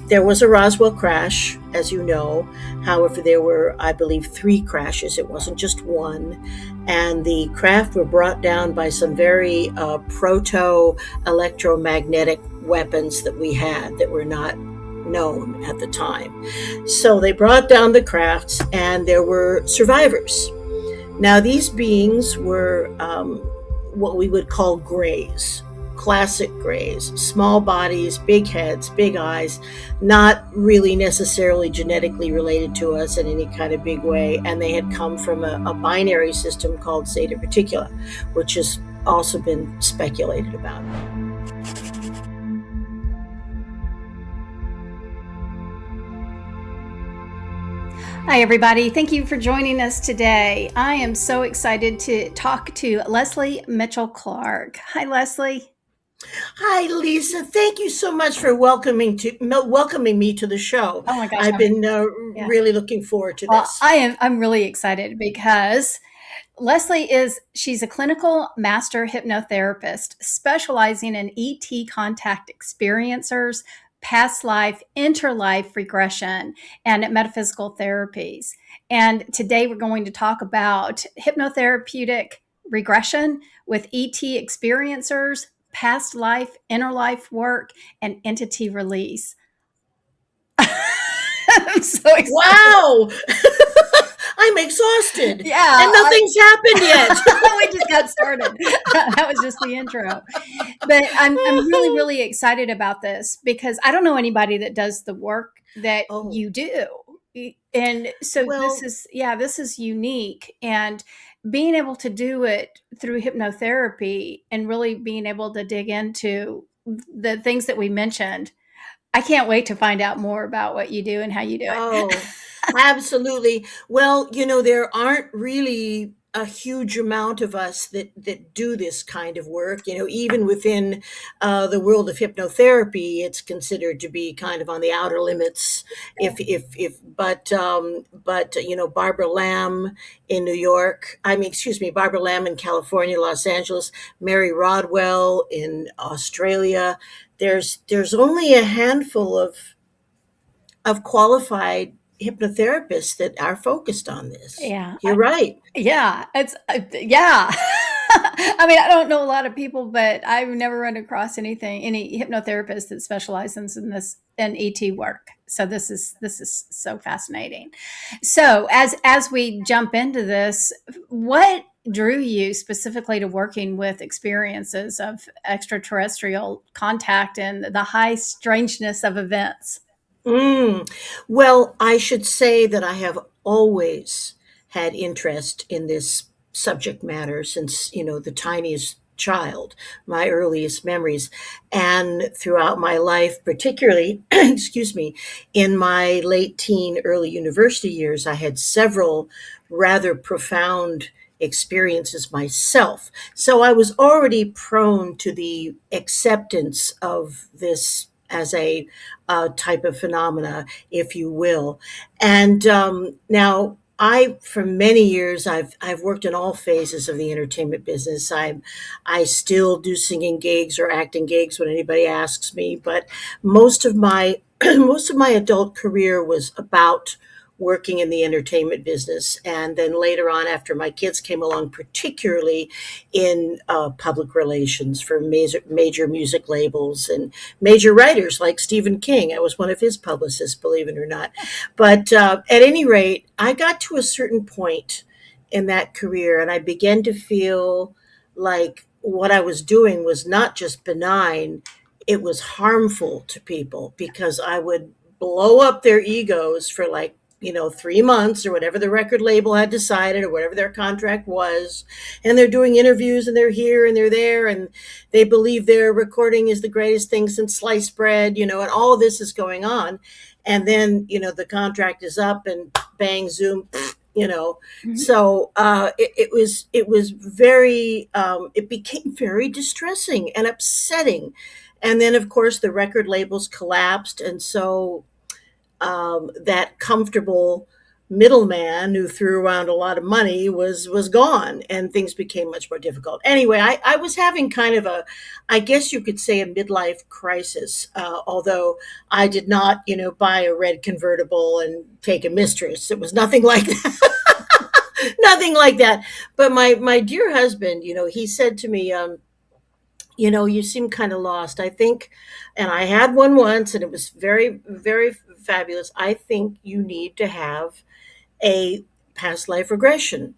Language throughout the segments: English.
There was a Roswell crash, as you know. However, there were, I believe, 3 crashes. It wasn't just one. And the craft were brought down by some very proto-electromagnetic weapons that we had that were not known at the time. So they brought down the crafts, and there were survivors. Now, these beings were what we would call grays, classic grays, small bodies, big heads, big eyes, not really necessarily genetically related to us in any kind of big way. And they had come from a binary system called Zeta Reticula, which has also been speculated about. Hi, everybody. Thank you for joining us today. I am so excited to talk to Lesley Mitchell-Clarke. Hi, Lesley. Hi, Lisa. Thank you so much for welcoming me to the show. Oh my gosh, I've been really looking forward to this. I'm really excited because Lesley she's a clinical master hypnotherapist specializing in ET contact experiencers, past life, interlife regression, and metaphysical therapies. And today we're going to talk about hypnotherapeutic regression with ET experiencers, past life, inner life work, and entity release. I'm so excited. Wow! I'm exhausted. Yeah. And nothing's happened yet. We just got started. That was just the intro. But I'm really, really excited about this because I don't know anybody that does the work that you do. And so this is unique. And being able to do it through hypnotherapy and really being able to dig into the things that we mentioned, I can't wait to find out more about what you do and how you do it. Oh, absolutely. Well, there aren't really a huge amount of us that do this kind of work. Even within the world of hypnotherapy, it's considered to be kind of on the outer limits. But Barbara Lamb in New York, Barbara Lamb in California, Los Angeles, Mary Rodwell in Australia. There's only a handful of qualified hypnotherapists that are focused on this. Yeah. You're right. Yeah. It's, yeah. I mean, I don't know a lot of people, but I've never run across any hypnotherapist that specializes in this in ET work. So this is so fascinating. So as we jump into this, what drew you specifically to working with experiences of extraterrestrial contact and the high strangeness of events? Well, I should say that I have always had interest in this subject matter since, the tiniest child, my earliest memories. And throughout my life, particularly, in my late teen, early university years, I had several rather profound experiences myself. So I was already prone to the acceptance of this as a type of phenomena, if you will. And now, for many years, I've worked in all phases of the entertainment business. I still do singing gigs or acting gigs when anybody asks me, but most of my adult career was about working in the entertainment business. And then later on, after my kids came along, particularly in public relations for major music labels and major writers like Stephen King. I was one of his publicists, believe it or not. But at any rate, I got to a certain point in that career and I began to feel like what I was doing was not just benign, it was harmful to people because I would blow up their egos for 3 months or whatever the record label had decided or whatever their contract was. And they're doing interviews and they're here and they're there and they believe their recording is the greatest thing since sliced bread, and all of this is going on. And then, the contract is up and bang, zoom, Mm-hmm. So it was very, it became very distressing and upsetting. And then, of course, the record labels collapsed. And so that comfortable middleman who threw around a lot of money was gone, and things became much more difficult. Anyway, I was having kind of a, I guess you could say, a midlife crisis, although I did not, buy a red convertible and take a mistress. It was nothing like that. Nothing like that. But my dear husband, he said to me, you seem kind of lost. I think, and I had one once, and it was very, very fabulous. I think you need to have a past life regression,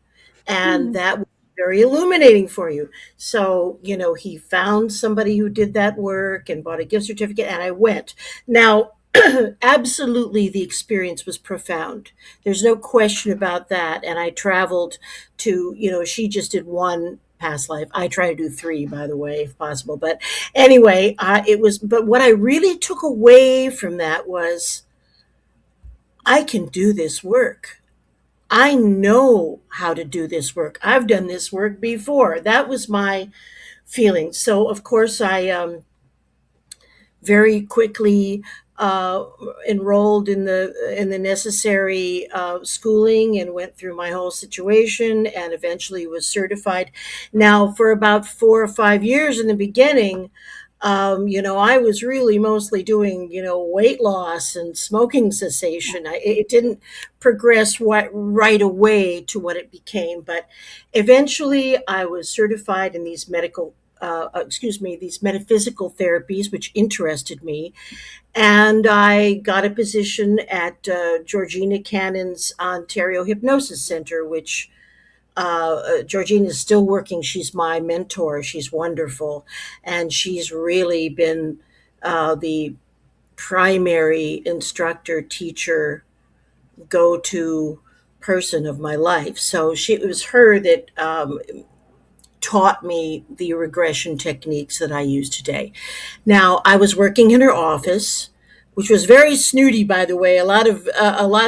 and Hmm. that was very illuminating for you. So, he found somebody who did that work and bought a gift certificate, and I went. Now, absolutely, the experience was profound. There's no question about that. And I traveled to, she just did one past life. I try to do three, by the way, if possible. But anyway, but what I really took away from that was I can do this work. I know how to do this work. I've done this work before. That was my feeling. So, of course, I very quickly uh, enrolled in the necessary schooling and went through my whole situation and eventually was certified. Now, for about 4 or 5 years in the beginning, I was really mostly doing, weight loss and smoking cessation. It didn't progress right away to what it became, but eventually I was certified in these metaphysical therapies, which interested me. And I got a position at Georgina Cannon's Ontario Hypnosis Center, which Georgina is still working. She's my mentor. She's wonderful. And she's really been the primary instructor, teacher, go to person of my life. So it was her that taught me the regression techniques that I use today. Now, I was working in her office, which was very snooty, by the way. A lot of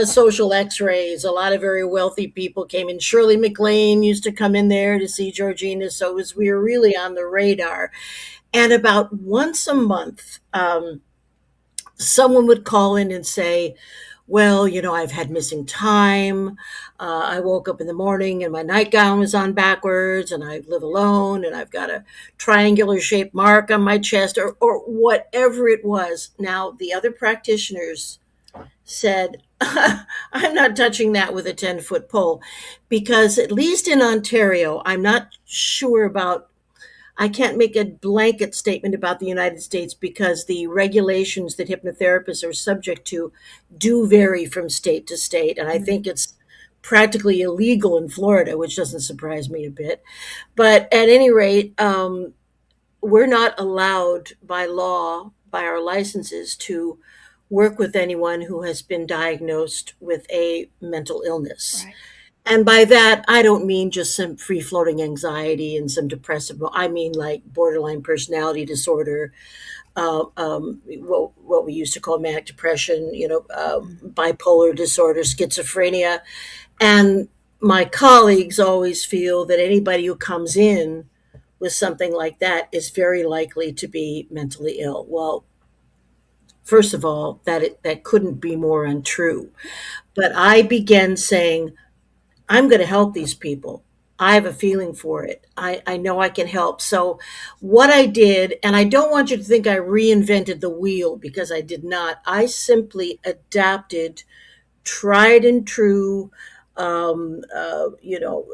social X-rays. A lot of very wealthy people came in. Shirley MacLaine used to come in there to see Georgina, so we were really on the radar. And about once a month, someone would call in and say, well, I've had missing time. I woke up in the morning and my nightgown was on backwards, and I live alone, and I've got a triangular shaped mark on my chest, or whatever it was. Now, the other practitioners said, I'm not touching that with a 10-foot pole, because at least in Ontario, I'm not sure about, I can't make a blanket statement about the United States, because the regulations that hypnotherapists are subject to do vary from state to state. And I think it's practically illegal in Florida, which doesn't surprise me a bit. But at any rate, we're not allowed by law, by our licenses, to work with anyone who has been diagnosed with a mental illness. Right. And by that, I don't mean just some free floating anxiety and some depressive. I mean like borderline personality disorder, what we used to call manic depression, bipolar disorder, schizophrenia. And my colleagues always feel that anybody who comes in with something like that is very likely to be mentally ill. Well, first of all, that couldn't be more untrue. But I began saying, I'm going to help these people. I have a feeling for it. I know I can help. So, what I did, and I don't want you to think I reinvented the wheel, because I did not. I simply adapted tried and true, um, uh, you know,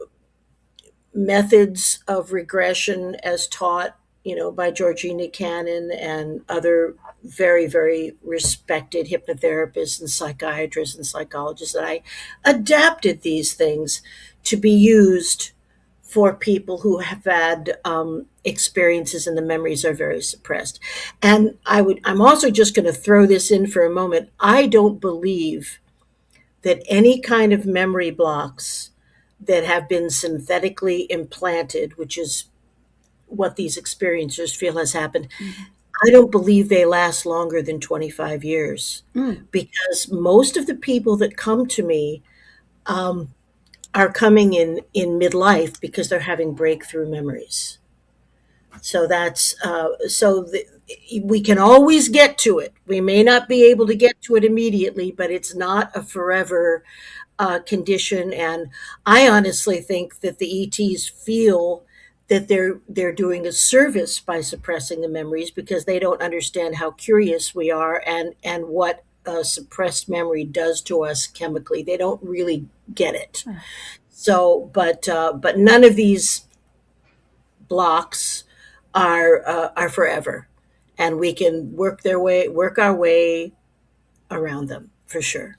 methods of regression as taught, by Georgina Cannon and other very, very respected hypnotherapists and psychiatrists and psychologists. And I adapted these things to be used for people who have had experiences and the memories are very suppressed. And I'm also just going to throw this in for a moment. I don't believe that any kind of memory blocks that have been synthetically implanted, which is what these experiencers feel has happened, I don't believe they last longer than 25 years, Mm. because most of the people that come to me um, are coming in midlife because they're having breakthrough memories. So that's we can always get to it. We may not be able to get to it immediately, but it's not a forever condition. And I honestly think that the ETs feel that they're doing a service by suppressing the memories, because they don't understand how curious we are, and what suppressed memory does to us chemically. They don't really get it. So, but none of these blocks are forever, and we can work our way around them for sure.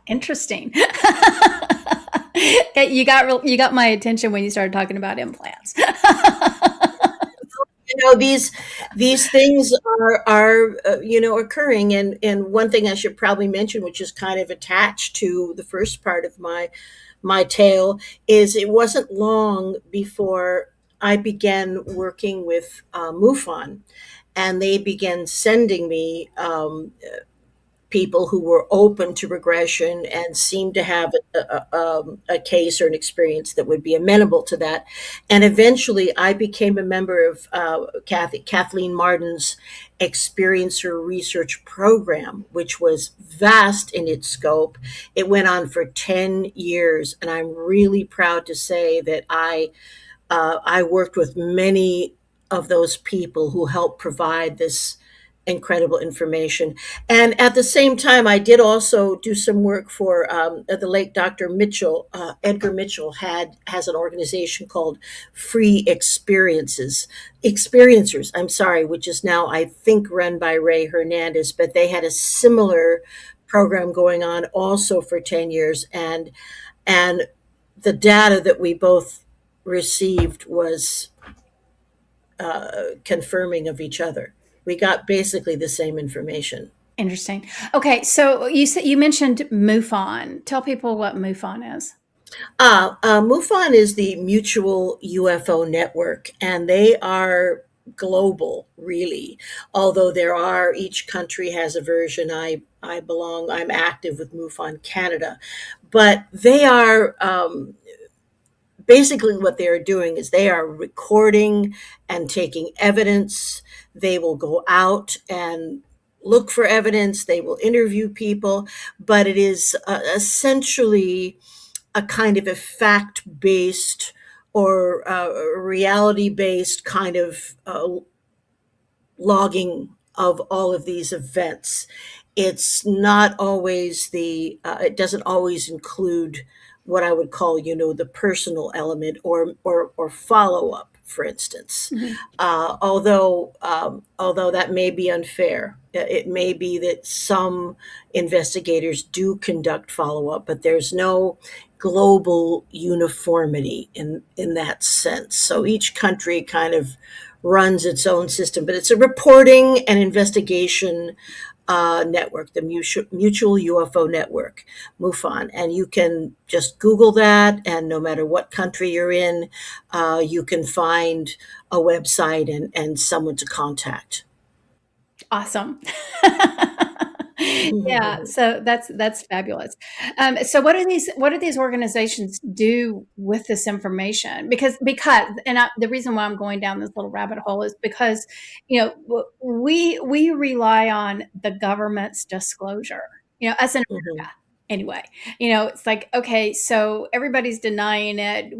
Interesting. You got my attention when you started talking about implants. These things are occurring, and one thing I should probably mention, which is kind of attached to the first part of my tale, is it wasn't long before I began working with MUFON, and they began sending me people who were open to regression and seemed to have a case or an experience that would be amenable to that. And eventually, I became a member of Kathleen Martin's Experiencer Research Program, which was vast in its scope. It went on for 10 years, and I'm really proud to say that I worked with many of those people who helped provide this incredible information. And at the same time, I did also do some work for the late Dr. Mitchell. Edgar Mitchell has an organization called Free Experiencers. I'm sorry, which is now, I think, run by Ray Hernandez. But they had a similar program going on also for 10 years, and the data that we both received was confirming of each other. We got basically the same information. Interesting. Okay, so you mentioned MUFON. Tell people what MUFON is. MUFON is the Mutual UFO Network, and they are global, really. Although each country has a version. I'm active with MUFON Canada, but they are basically, what they are doing is they are recording and taking evidence. They will go out and look for evidence. They will interview people, but it is essentially a kind of a fact-based or reality-based kind of logging of all of these events. It's not always it doesn't always include what I would call, the personal element, or follow up, for instance. Mm-hmm. Although that may be unfair. It may be that some investigators do conduct follow up, but there's no global uniformity in that sense. So each country kind of runs its own system, but it's a reporting and investigation network, the Mutual UFO Network, MUFON. And you can just Google that, and no matter what country you're in, you can find a website and someone to contact. Awesome. Yeah, so that's fabulous. So what do these organizations do with this information? Because the reason why I'm going down this little rabbit hole is because we rely on the government's disclosure. Us in America. Anyway, it's like, okay, so everybody's denying it.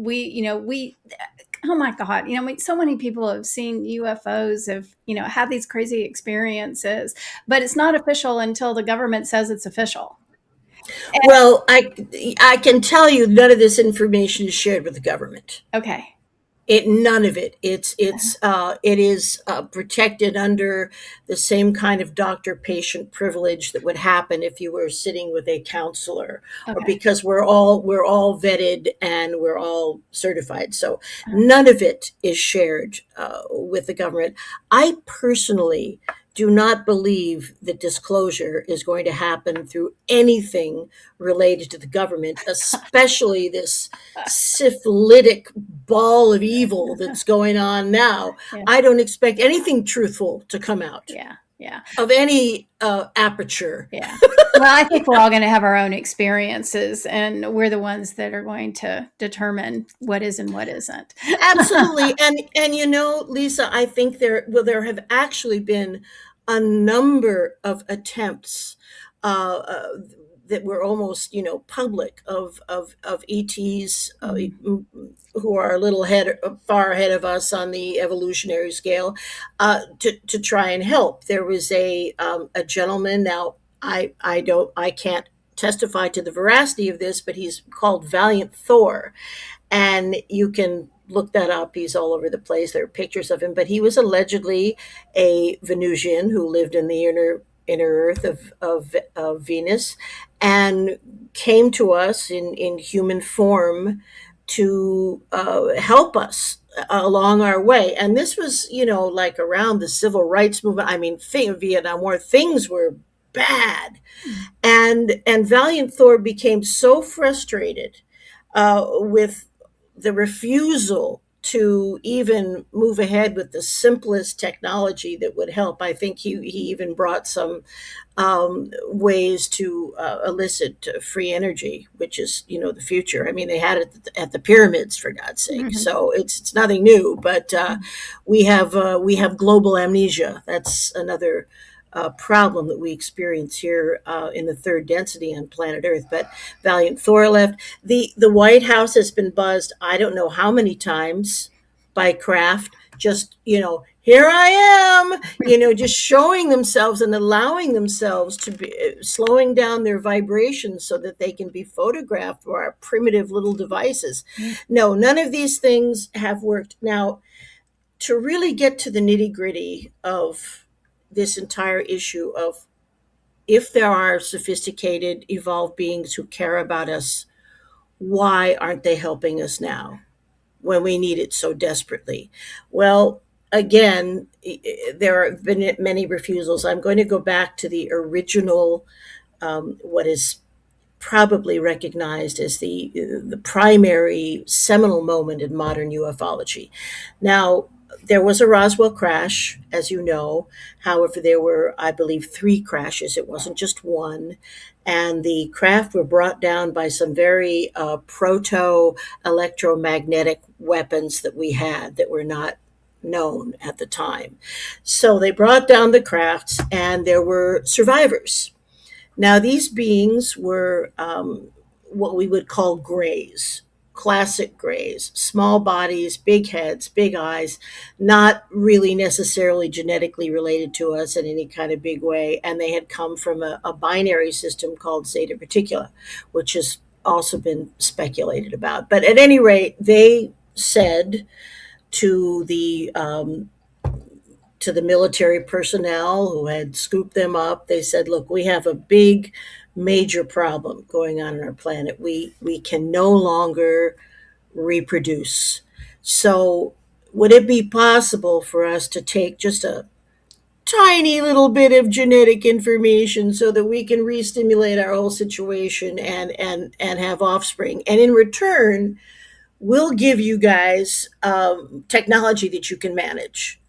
Oh my God, so many people have seen UFOs, have, had these crazy experiences, but it's not official until the government says it's official. Well, I can tell you none of this information is shared with the government. Okay. None of it. It is protected under the same kind of doctor-patient privilege that would happen if you were sitting with a counselor, or because we're all vetted and we're all certified. So none of it is shared with the government. I personally do not believe that disclosure is going to happen through anything related to the government, especially this syphilitic ball of evil that's going on now. Yeah. I don't expect anything truthful to come out. Yeah. Yeah. of any aperture. Yeah. Well, I think we're all going to have our own experiences, and we're the ones that are going to determine what is and what isn't. Absolutely. And Lisa, I think there have actually been a number of attempts uh, uh, that were almost, public of ETs who are a little far ahead of us on the evolutionary scale, to try and help. There was a gentleman. Now, I can't testify to the veracity of this, but he's called Valiant Thor, and you can look that up. He's all over the place. There are pictures of him, but he was allegedly a Venusian who lived in the inner earth of Venus, and came to us in human form to help us along our way. And this was, like around the civil rights movement. I mean, Vietnam War, things were bad, and Valiant Thor became so frustrated with the refusal to even move ahead with the simplest technology that would help. I think he even brought some ways to elicit free energy, which is, the future. I mean, they had it at the pyramids, for God's sake. Mhm. So it's nothing new. But we have global amnesia. That's another problem that we experience here in the third density on planet Earth. But Valiant Thor left. The White House has been buzzed, I don't know how many times, by craft. Just, here I am, just showing themselves and allowing themselves to be slowing down their vibrations so that they can be photographed for our primitive little devices. No, none of these things have worked. Now, to really get to the nitty gritty of this entire issue of, if there are sophisticated, evolved beings who care about us, why aren't they helping us now when we need it so desperately? Well, again, there have been many refusals. I'm going to go back to the original, what is probably recognized as the primary seminal moment in modern ufology. Now, there was a Roswell crash, as you know. However, there were, I believe, three crashes. It wasn't just one. And the craft were brought down by some very proto electromagnetic weapons that we had that were not known at the time. So they brought down the crafts, and there were survivors. Now, these beings were what we would call grays, classic grays, small bodies, big heads, big eyes, not really necessarily genetically related to us in any kind of big way. And they had come from a binary system called Zeta Reticula, which has also been speculated about. But at any rate, they said to the military personnel who had scooped them up, they said, "Look, we have a big, major problem going on our planet. We can no longer reproduce. So, would it be possible for us to take just a tiny little bit of genetic information so that we can re-stimulate our whole situation and have offspring? And in return, we'll give you guys technology that you can manage."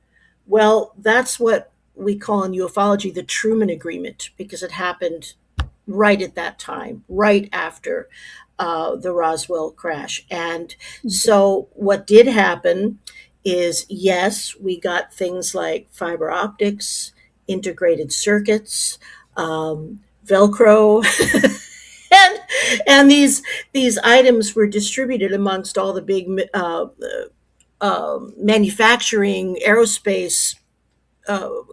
Well, that's what we call in ufology the Truman Agreement, because it happened right at that time, right after the Roswell crash. And so, what did happen is, yes, we got things like fiber optics, integrated circuits, Velcro, and these items were distributed amongst all the big manufacturing aerospace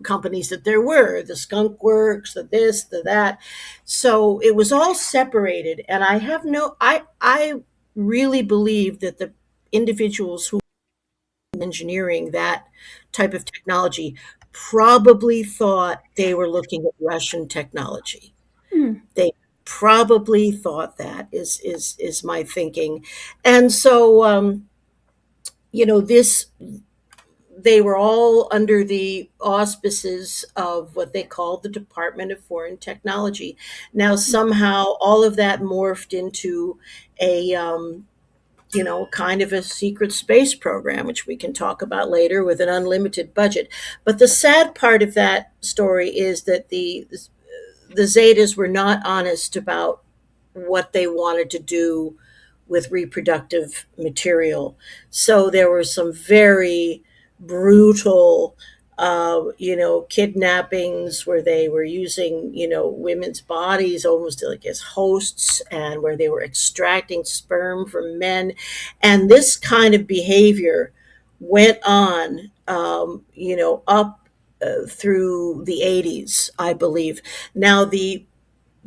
companies that there were, the Skunk Works, the this, the that. So it was all separated. And I really believe that the individuals who were engineering that type of technology probably thought they were looking at Russian technology. Mm. They probably thought that is my thinking. And so, this they were all under the auspices of what they called the Department of Foreign Technology. Now, somehow, all of that morphed into a kind of a secret space program, which we can talk about later, with an unlimited budget. But the sad part of that story is that the Zetas were not honest about what they wanted to do with reproductive material. So there were some very brutal, kidnappings where they were using, women's bodies almost like as hosts, and where they were extracting sperm from men. And this kind of behavior went on, up through the 80s, I believe. Now, the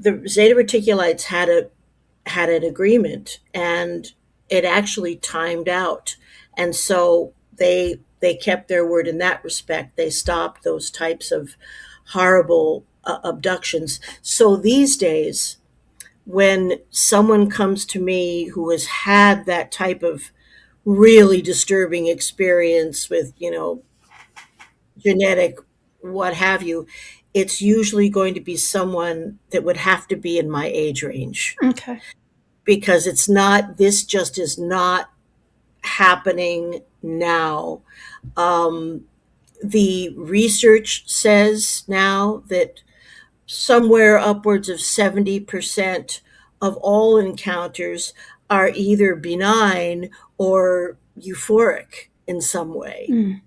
Zeta Reticulites had an agreement, and it actually timed out, and so they kept their word in that respect. They stopped those types of horrible abductions. So these days, when someone comes to me who has had that type of really disturbing experience with, genetic, what have you, it's usually going to be someone that would have to be in my age range, Okay. because this just is not happening now. Um, the research says now that somewhere upwards of 70% of all encounters are either benign or euphoric in some way. Mm.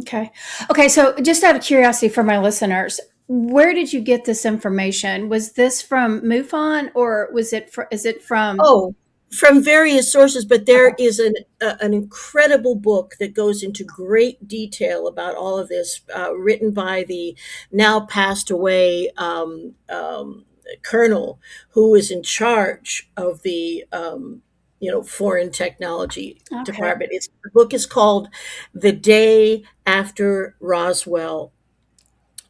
Okay. Okay. So, just out of curiosity for my listeners, where did you get this information? Was this from MUFON, or is it from? Oh, from various sources, but there Okay. is an incredible book that goes into great detail about all of this, written by the now passed away colonel who is in charge of the foreign technology Okay. department. The book is called "The Day After Roswell,"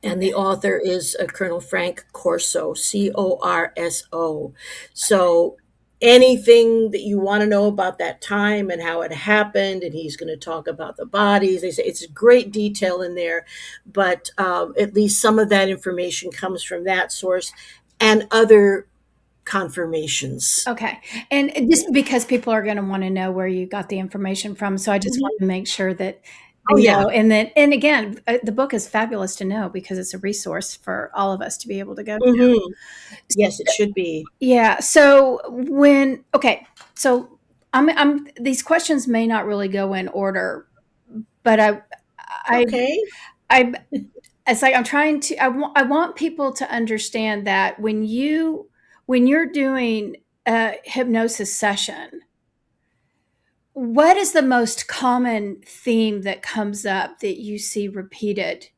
and the author is Colonel Frank Corso, Corso. So anything that you want to know about that time and how it happened, and he's going to talk about the bodies. They say it's great detail in there, but at least some of that information comes from that source and other confirmations. Okay. And just because people are going to want to know where you got the information from, so I just want Mhm. to make sure that Oh they yeah. know. And again, the book is fabulous to know because it's a resource for all of us to be able to go to. Hmm. Yes, it should be. Yeah. So so these questions may not really go in order, but I, Okay. I, it's like I'm trying to, I want people to understand that when you're doing a hypnosis session, what is the most common theme that comes up that you see repeated?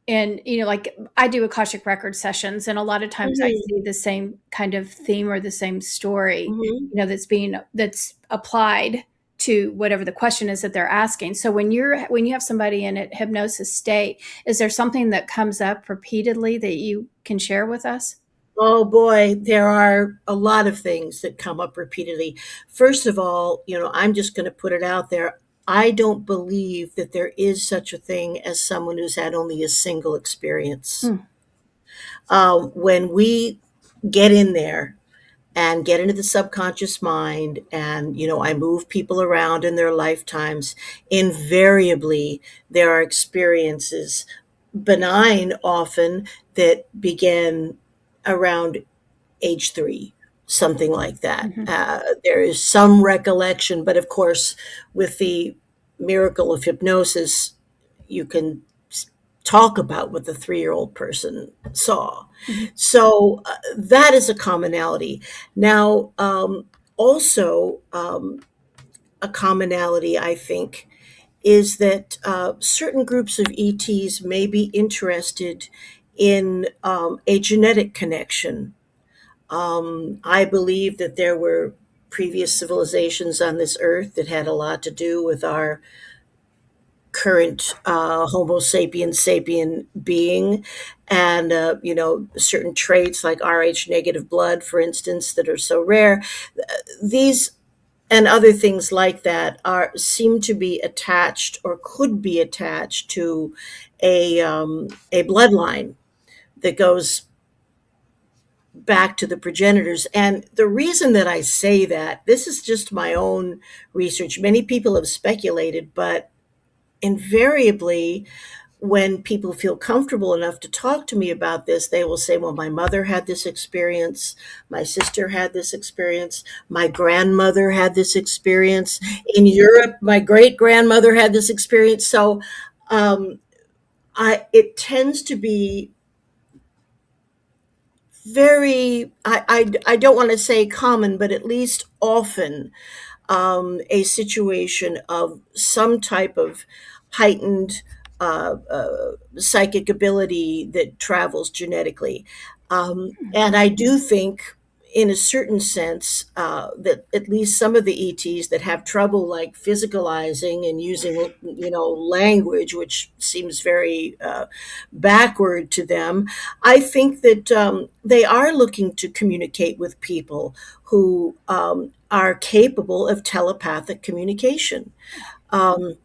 And, like I do Akashic Record sessions, and a lot of times I Hmm. see the same kind of theme or the same story, Hmm. that's applied to whatever the question is that they're asking. So when you have somebody in a hypnosis state, is there something that comes up repeatedly that you can share with us? Oh boy, there are a lot of things that come up repeatedly. First of all, I'm just going to put it out there. I don't believe that there is such a thing as someone who's had only a single experience. Hmm. When we get in there and get into the subconscious mind, and I move people around in their lifetimes, invariably there are experiences, benign often, that begin around age 3, something like that. Mhm. There is some recollection, but of course, with the miracle of hypnosis, you can talk about what the 3-year-old person saw. Mhm. So that is a commonality. Now, also, a commonality, I think, is that certain groups of ETs may be interested in a genetic connection. I believe that there were previous civilizations on this earth that had a lot to do with our current Homo sapiens sapien being, and certain traits like Rh negative blood, for instance, that are so rare. These and other things like that seem to be attached, or could be attached to a bloodline that goes back to the progenitors. And the reason that I say that, this is just my own research. Many people have speculated, but invariably, when people feel comfortable enough to talk to me about this, they will say, well, my mother had this experience, my sister had this experience, my grandmother had this experience. In Europe, my great grandmother had this experience. So um, it tends to be very, I don't want to say common, but at least often a situation of some type of heightened psychic ability that travels genetically. And I do think, in a certain sense, that at least some of the ETs that have trouble like physicalizing and using, language, which seems very backward to them, I think that they are looking to communicate with people who are capable of telepathic communication. Um,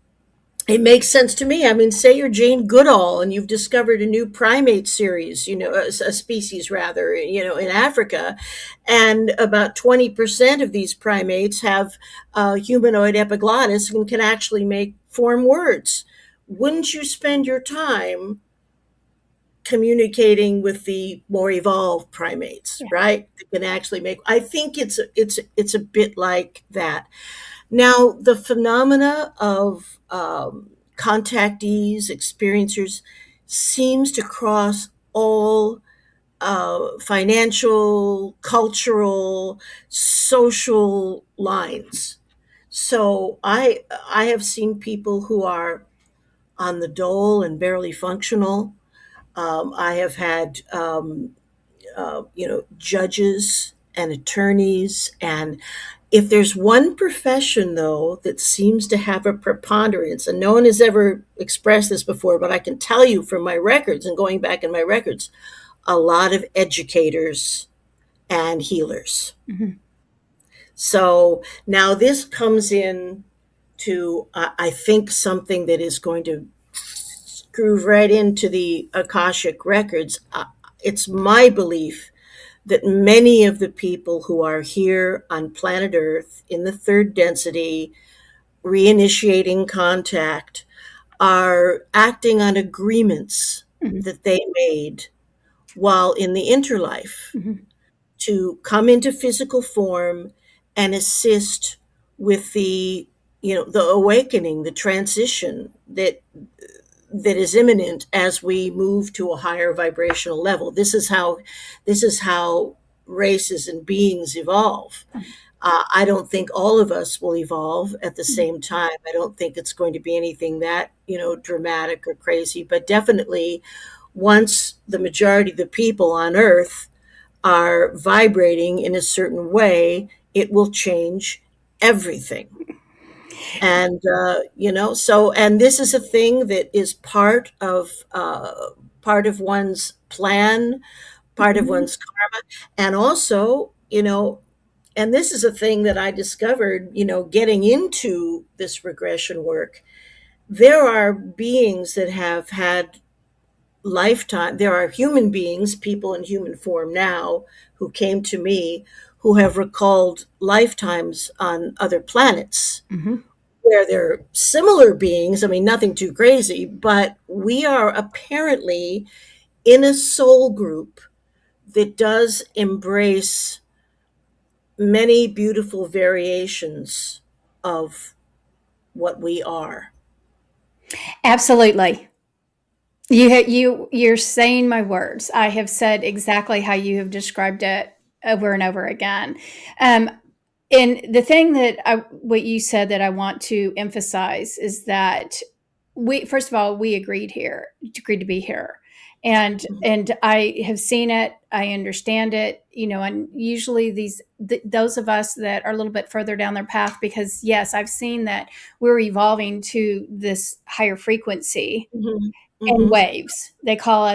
it makes sense to me. I mean, say you're Jane Goodall and you've discovered a new primate series, a species rather, in Africa, and about 20% of these primates have humanoid epiglottis and can actually form words. Wouldn't you spend your time communicating with the more evolved primates, Yeah. right? That can actually I think it's a bit like that. Now, the phenomena of contactees, experiencers, seems to cross all financial, cultural, social lines. So I have seen people who are on the dole and barely functional. I have had judges and attorneys. And if there's one profession, though, that seems to have a preponderance, and no one has ever expressed this before, but I can tell you from my records and going back in my records, a lot of educators and healers. Mhm. So now this comes in to, I think, something that is going to groove right into the Akashic records. It's my belief that many of the people who are here on planet Earth in the third density, reinitiating contact, are acting on agreements Mhm. that they made while in the interlife Mhm. to come into physical form and assist with the awakening, the transition that is imminent as we move to a higher vibrational level. This is how races and beings evolve. I don't think all of us will evolve at the Mhm. same time. I don't think it's going to be anything that dramatic or crazy, but definitely once the majority of the people on Earth are vibrating in a certain way, it will change everything. And and this is a thing that is part of one's plan, part of Mhm. one's karma. And also, and this is a thing that I discovered, getting into this regression work. There are beings that have had lifetime, there are human beings, people in human form now, who came to me, who have recalled lifetimes on other planets Mhm. where they're similar beings. I mean, nothing too crazy, but we are apparently in a soul group that does embrace many beautiful variations of what we are. Absolutely. You're saying my words. I have said exactly how you have described it over and over again. Um, and the thing what you said that I want to emphasize is that first of all, we agreed to be here. And I have seen it, I understand it, and usually those of us that are a little bit further down their path, because yes, I've seen that we're evolving to this higher frequency Mm-hmm. and Mm-hmm. waves. They call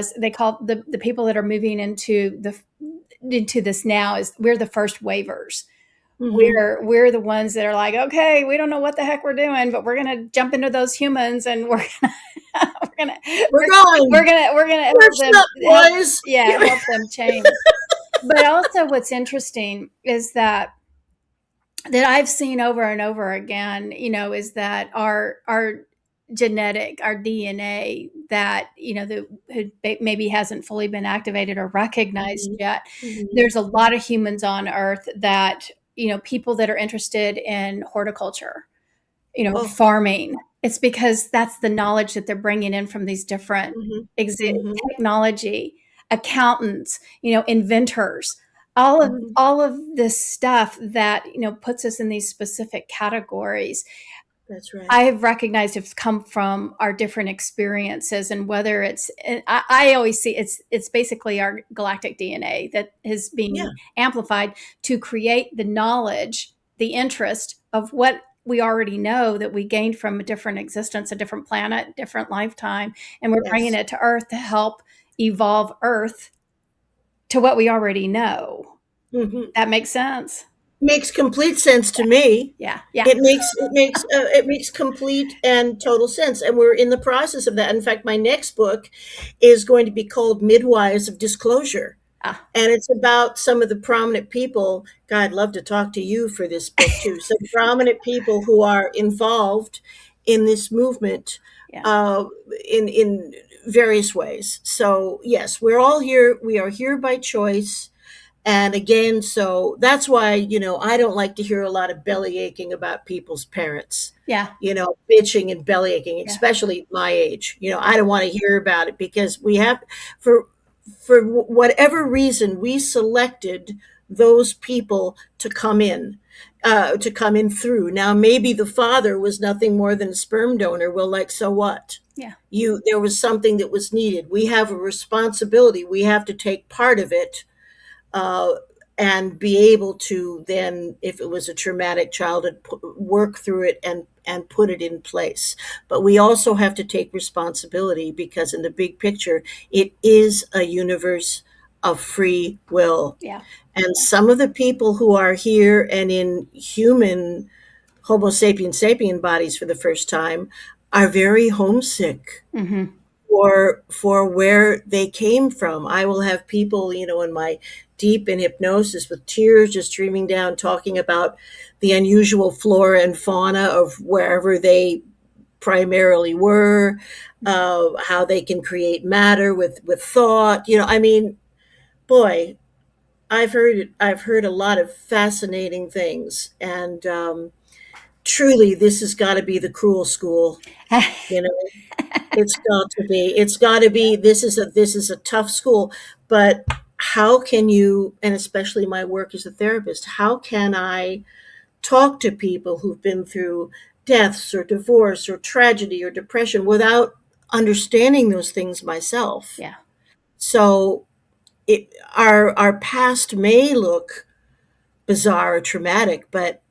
the people that are moving into this now is we're the first wavers. Mm-hmm. We're the ones that are like, okay, we don't know what the heck we're doing, but we're gonna jump into those humans and we're gonna We're we're, going. we're gonna help Listen them up, boys. help them change. But also, what's interesting is that I've seen over and over again, is that our genetic, our DNA, that that maybe hasn't fully been activated or recognized Mhm. yet. Mhm. There's a lot of humans on Earth that, people that are interested in horticulture, Oh. farming. It's because that's the knowledge that they're bringing in from these different Mhm. exi- Mhm. technology, accountants, inventors, all of Mhm. all of this stuff that puts us in these specific categories. That's I right. have recognized have come from our different experiences, and whether it's, and I always see it's basically our galactic DNA that is Yeah. being amplified to create the knowledge, the interest of what we already know that we gained from a different existence, a different planet, different lifetime, and we're bringing Yes. it to Earth to help evolve Earth to what we already know. Mhm. That makes sense. Makes complete sense to me. Yeah, yeah, It makes complete and total sense, and we're in the process of that. In fact, my next book is going to be called Midwives of Disclosure, ah, and it's about some of the prominent people. God, I'd love to talk to you for this book too. Some prominent people who are involved in this movement, yeah, uh, in various ways. So yes, we're all here. We are here by choice. And again, so that's why, I don't like to hear a lot of belly aching about people's parents, yeah, bitching and belly aching, yeah, especially my age. yeah, I don't want to hear about it because for, for whatever reason, we selected those people to come in through. Now, maybe the father was nothing more than a sperm donor. Well, like, so what? yeah, There was something that was needed. We have a responsibility. We have to take part of it, uh, and be able to then, if it was a traumatic childhood, work through it and put it in place. But we also have to take responsibility because, in the big picture, it is a universe of free will. yeah. And some of the people who are here and in human Homo sapiens sapien bodies for the first time are very homesick Hmm. for where they came from. I will have people, in my deep in hypnosis with tears just streaming down, talking about the unusual flora and fauna of wherever they primarily were, how they can create matter with thought. I mean, boy, I've heard a lot of fascinating things, and truly, this has got to be the cruel school. You know, it's got to be. It's got to be. This is a tough school, but how can you, and especially my work as a therapist, how can I talk to people who've been through deaths or divorce or tragedy or depression without understanding those things myself? Yeah. So our past may look bizarre or traumatic, but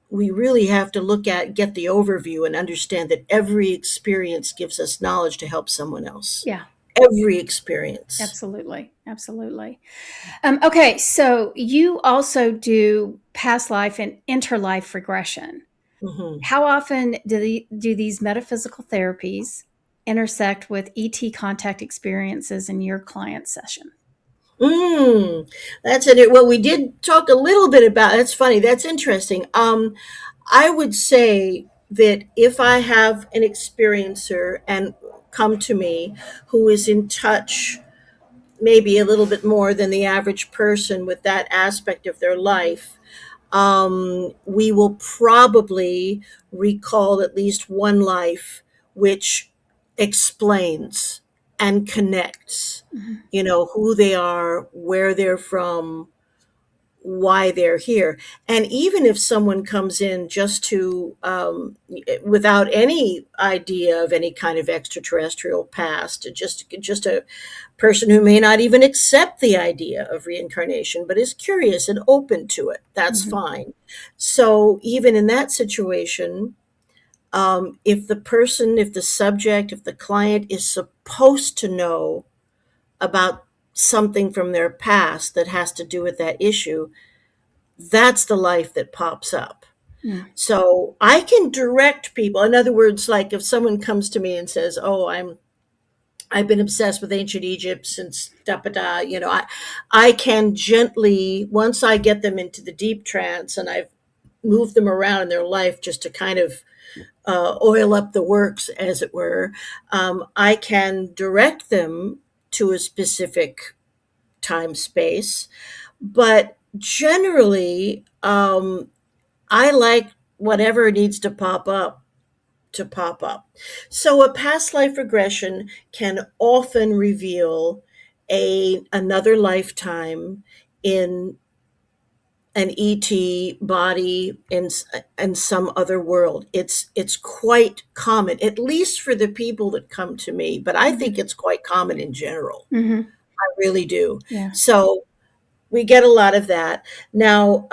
we really have to get the overview and understand that every experience gives us knowledge to help someone else. Yeah. Every experience. Absolutely. Absolutely. Okay. So you also do past life and interlife regression. Hmm. How often do these metaphysical therapies intersect with ET contact experiences in your client session? That's it. Well, we did talk a little bit about. That's funny. That's interesting. I would say that if I have an experiencer and come to me who is in touch maybe a little bit more than the average person with that aspect of their life, we will probably recall at least one life which explains and connects, Mhm. who they are, where they're from, why they're here. And even if someone comes in just to, without any idea of any kind of extraterrestrial past, just a person who may not even accept the idea of reincarnation, but is curious and open to it, that's Mhm. fine. So even in that situation, if the subject, if the client is supposed to know about something from their past that has to do with that issue, that's the life that pops up. Mm. So I can direct people. In other words, like if someone comes to me and says, "Oh, I'm I've been obsessed with ancient Egypt since da da da. I can gently, once I get them into the deep trance and I've moved them around in their life just to kind of oil up the works, as it were, I can direct them to a specific time space. But generally, I like whatever needs to pop up to pop up. So a past life regression can often reveal a another lifetime in an ET body in some other world. It's quite common, at least for the people that come to me, but I think it's quite common in general. Mm-hmm. I really do. Yeah. So we get a lot of that. Now,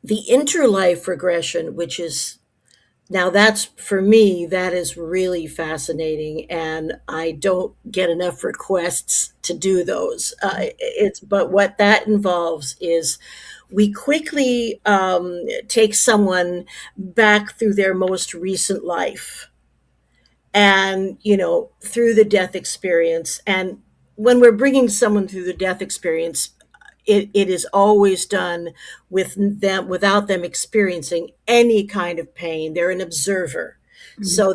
the interlife regression, which is now that's for me, that is really fascinating, and I don't get enough requests to do those. It's but what that involves is we quickly take someone back through their most recent life, and through the death experience. And when we're bringing someone through the death experience, it is always done with them without them experiencing any kind of pain. They're an observer. Mm-hmm. So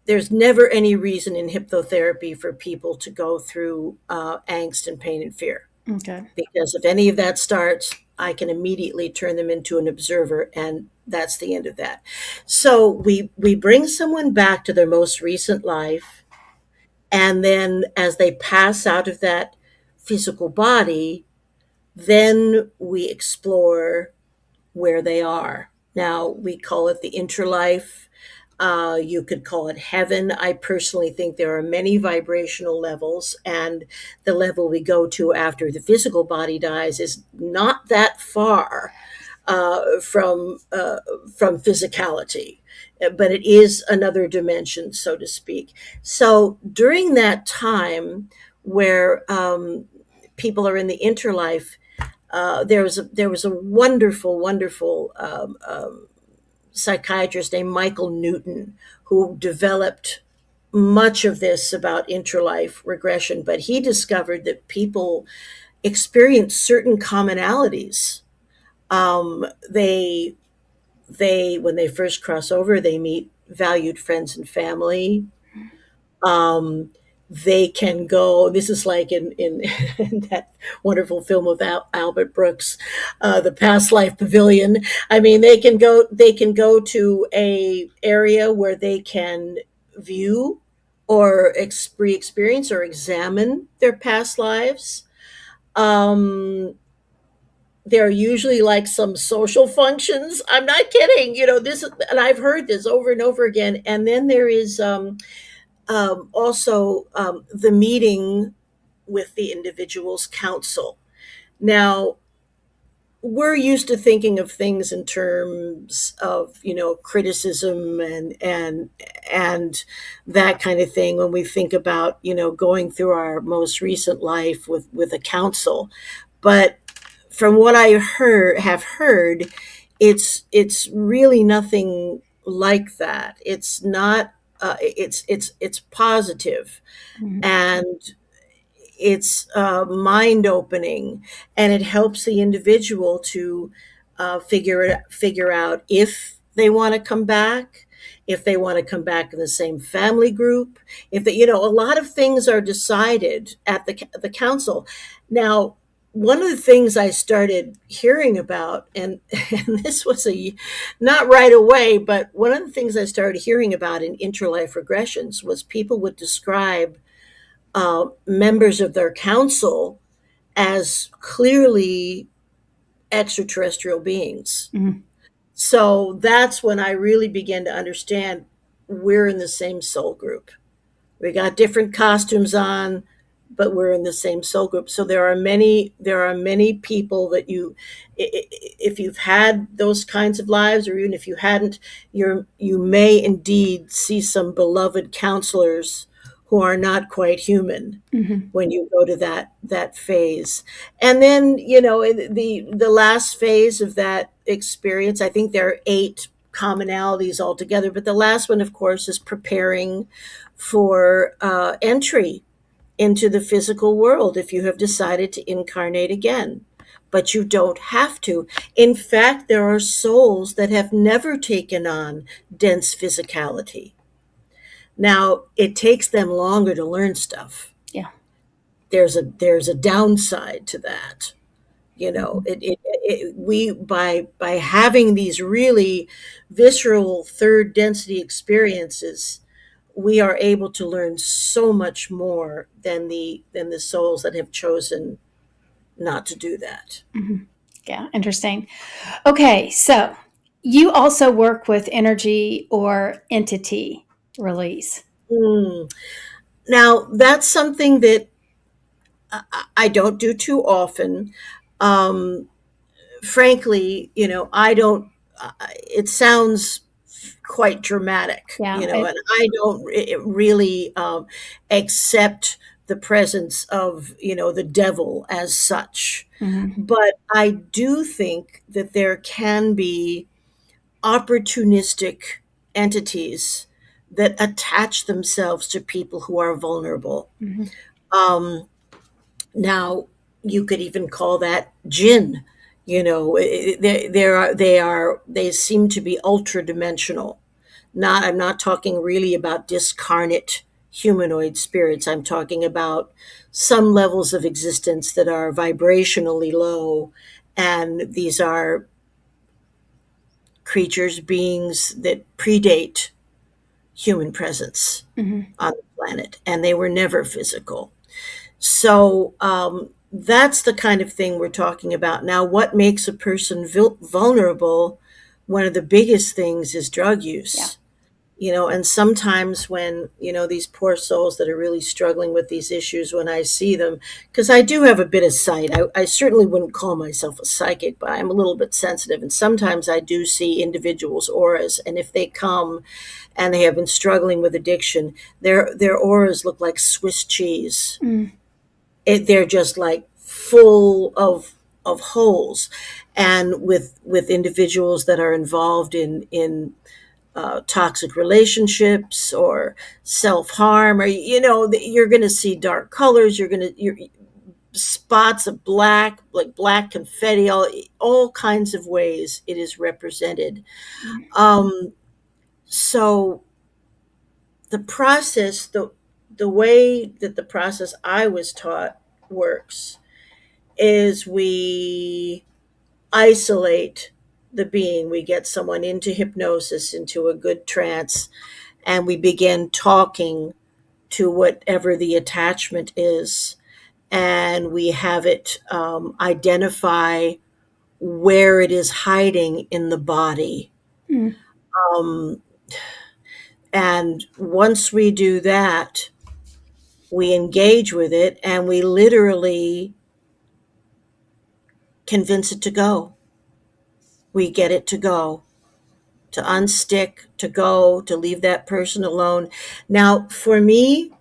there's never any reason in hypnotherapy for people to go through angst and pain and fear. Okay. Because if any of that starts, I can immediately turn them into an observer, and that's the end of that. So we bring someone back to their most recent life, and then as they pass out of that physical body, then we explore where they are. Now, we call it the interlife. You could call it heaven. I personally think there are many vibrational levels, and the level we go to after the physical body dies is not that far from physicality, but it is another dimension, so to speak. So during that time where people are in the interlife, there was a wonderful, wonderful psychiatrist named Michael Newton who developed much of this about interlife regression, but he discovered that people experience certain commonalities. They when they first cross over, they meet valued friends and family. Um, they can go. This is like in in that wonderful film with Albert Brooks, the Past Life Pavilion. I mean, they can go. They can go to a area where they can view or experience or examine their past lives. Um, there are usually like some social functions. I'm not kidding. This, and I've heard this over and over again. And then there is also the meeting with the individual's counsel. Now, we're used to thinking of things in terms of criticism and that kind of thing when we think about going through our most recent life with a counsel. But from what I have heard, it's really nothing like that. It's not. It's positive, Mm-hmm. and it's mind opening, and it helps the individual to figure out if they want to come back, if they want to come back in the same family group, if they, a lot of things are decided at the council. Now, one of the things I started hearing about, and this was not right away, but one of the things I started hearing about in interlife regressions was people would describe members of their council as clearly extraterrestrial beings. Mm-hmm. So that's when I really began to understand we're in the same soul group. We got different costumes on, but we're in the same soul group. So there are many people that if you've had those kinds of lives, or even if you hadn't, you may indeed see some beloved counselors who are not quite human Mm-hmm. when you go to that phase. And then the last phase of that experience, I think there are 8 commonalities altogether. But the last one, of course, is preparing for entry into the physical world if you have decided to incarnate again. But you don't have to. In fact, there are souls that have never taken on dense physicality. Now, it takes them longer to learn stuff. Yeah. There's a downside to that. You know, Mhm. we by having these really visceral third density experiences, we are able to learn so much more than the souls that have chosen not to do that. Mhm. Yeah, interesting. Okay, so you also work with energy or entity release. Mm. Now, that's something that I don't do too often. Um, Frankly, you know, I don't. It sounds quite dramatic, Yeah. you know, and I don't really accept the presence of, you know, the devil as such. Mhm. But I do think that there can be opportunistic entities that attach themselves to people who are vulnerable. Mhm. Um, Now, you could even call that jinn. You know, they seem to be ultra dimensional. Not I'm not talking really about discarnate humanoid spirits. I'm talking about some levels of existence that are vibrationally low, and these are creatures, beings that predate human presence Mhm. on the planet, and they were never physical. So that's the kind of thing we're talking about. Now, what makes a person vulnerable? One of the biggest things is drug Yeah. use. You know, and sometimes when, you know, these poor souls that are really struggling with these issues, when I see them, because I do have a bit of sight, I certainly wouldn't call myself a psychic, but I'm a little bit sensitive. And sometimes I do see individuals' auras. And if they come and they have been struggling with addiction, their auras look like Swiss cheese. Mm. They're just like full of holes. And with individuals that are involved in toxic relationships or self harm, or you know, you're going to see dark colors. You're spots of black, like black confetti, all kinds of ways it is represented. Um, so the process, the way that the process I was taught works is we isolate the being. We get someone into hypnosis, into a good trance, and we begin talking to whatever the attachment is. And we have it identify where it is hiding in the body. Mm. Um, and once we do that, we engage with it and we literally convince it to go. We get it to go, to unstick, to go, to leave that person alone. Now, for me,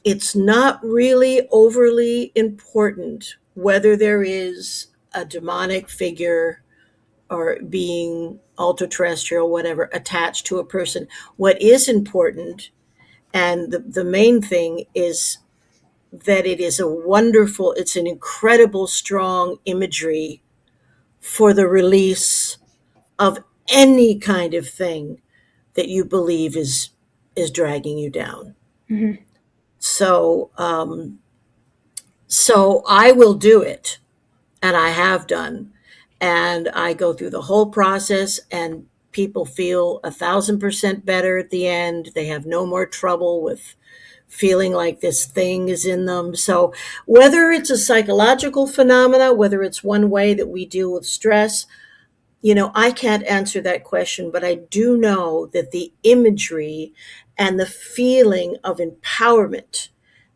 it's not really overly important whether there is a demonic figure or being ultra terrestrial, whatever, attached to a person. What is important, and the main thing, is that it is a wonderful, it's an incredible, strong imagery for the release of any kind of thing that you believe is dragging you down. Mhm. So, so I will do it, and I have done, and I go through the whole process, and people feel 1,000% better at the end. They have no more trouble with feeling like this thing is in them. So whether it's a psychological phenomena, whether it's one way that we deal with stress, you know, I can't answer that question, but I do know that the imagery and the feeling of empowerment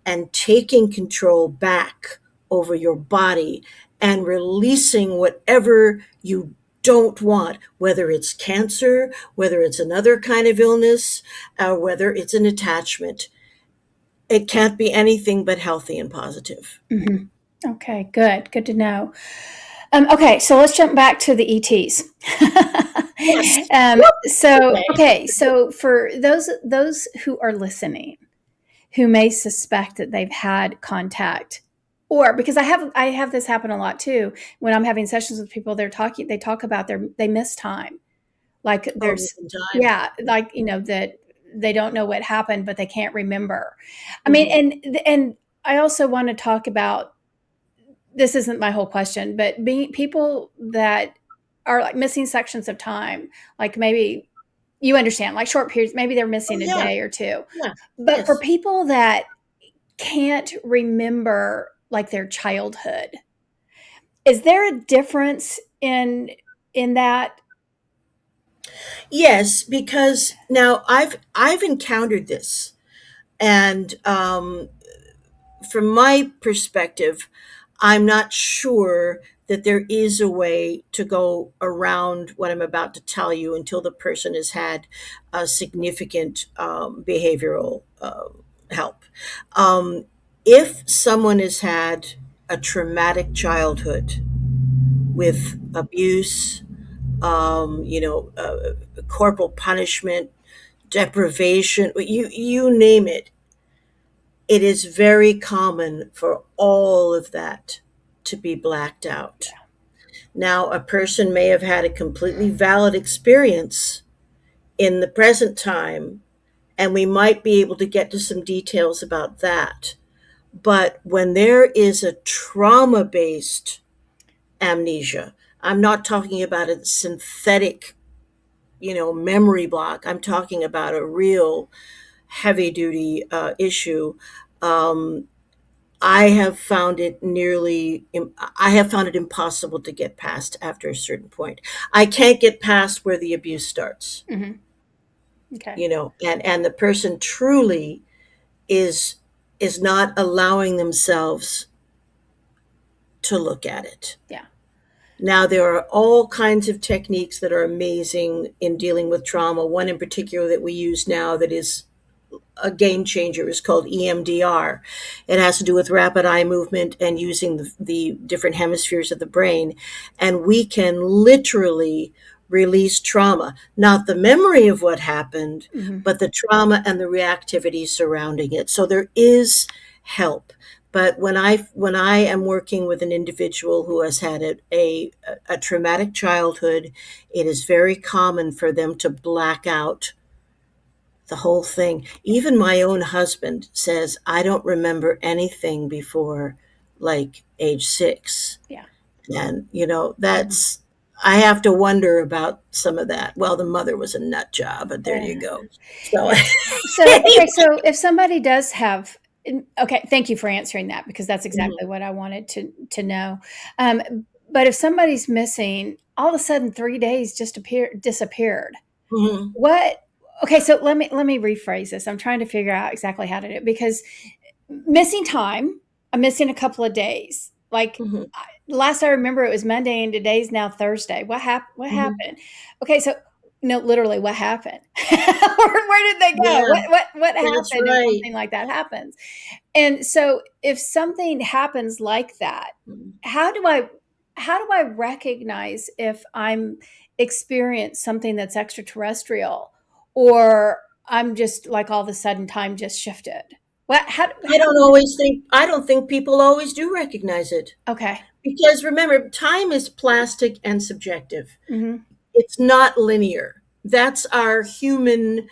and taking control back over your body and releasing whatever you don't want, whether it's cancer, whether it's another kind of illness, or whether it's an attachment, it can't be anything but healthy and positive. Mhm. Okay, good. Good to know. Okay, so let's jump back to the ETs. Yes. Whoop. Okay. So for those who are listening, who may suspect that they've had contact, or because I have this happen a lot too. When I'm having sessions with people, they talk about they miss time. Like Oh, there's, missing time. yeah, like that they don't know what happened, but they can't remember. I mean, Hmm. and I also want to talk about, this isn't my whole question, but being people that are like missing sections of time, like maybe you understand, like short periods, maybe they're Oh, missing a yeah. day or two. Yeah. But for Yes. people that can't remember like their childhood, is there a difference in that? Yes, because now I've encountered this, and from my perspective, I'm not sure that there is a way to go around what I'm about to tell you until the person has had a significant behavioral help. Um, if someone has had a traumatic childhood with abuse, corporal punishment, deprivation, you name it, it is very common for all of that to be blacked out. Now, a person may have had a completely valid experience in the present time, and we might be able to get to some details about that. But when there is a trauma based amnesia, I'm not talking about a synthetic, memory block. I'm talking about a real heavy duty issue. Um, I have found it impossible to get past after a certain point. I can't get past where the abuse starts, Mhm. Okay. and the person truly is is not allowing themselves to look at it. Yeah. Now, there are all kinds of techniques that are amazing in dealing with trauma. One in particular that we use now that is a game changer is called EMDR. It has to do with rapid eye movement and using the different hemispheres of the brain. And we can literally release trauma, not the memory of what happened, Mhm. but the trauma and the reactivity surrounding it. So there is help. But when I am working with an individual who has had a traumatic childhood, it is very common for them to black out the whole thing. Even my own husband says, I don't remember anything before like age 6. Yeah. And, Mhm. that's, I have to wonder about some of that. Well, the mother was a nut job, but there you Uh, go. So, yeah. So, okay, anyway. so if somebody does have, okay, thank you for answering that because that's Mhm, exactly what I wanted to know. But if somebody's missing, all of a sudden 3 days just disappeared. mhm, What? Okay, so let me rephrase this. I'm trying to figure out exactly how to do it because missing time. I'm missing a couple of days. Like mhm, last I remember, it was Monday, and today's now Thursday. What happened? What mhm. happened? Okay, so no, literally, what happened? Where did they go? Yeah, What that's happened if right. something like that happens? And so, if something happens like that, Mhm. how do I how do I recognize if I'm experienced something that's extraterrestrial, or I'm just like all of a sudden time just shifted? What? I don't think people always do recognize it. Okay. Because remember, time is plastic and subjective. Hmm. It's not linear. That's our human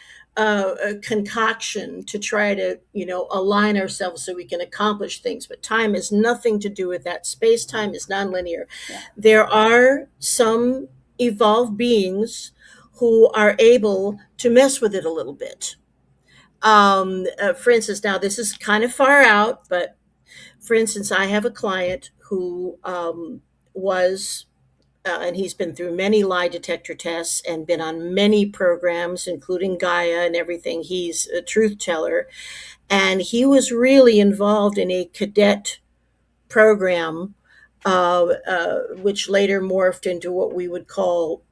concoction to try to, align ourselves so we can accomplish things. But time has nothing to do with that. Space time is nonlinear. Yeah. There are some evolved beings who are able to mess with it a little bit. For instance, now this is kind of far out, but for instance, I have a client who was and he's been through many lie detector tests and been on many programs, including Gaia and everything. He's a truth teller. And he was really involved in a cadet program, which later morphed into what we would call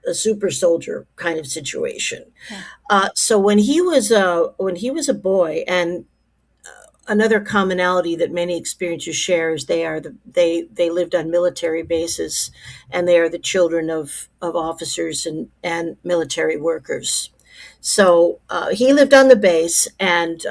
a super soldier kind of situation. Yeah. So when he was a boy, and another commonality that many experiencers share is they lived on military bases, and they are the children of officers and military workers. So he lived on the base, and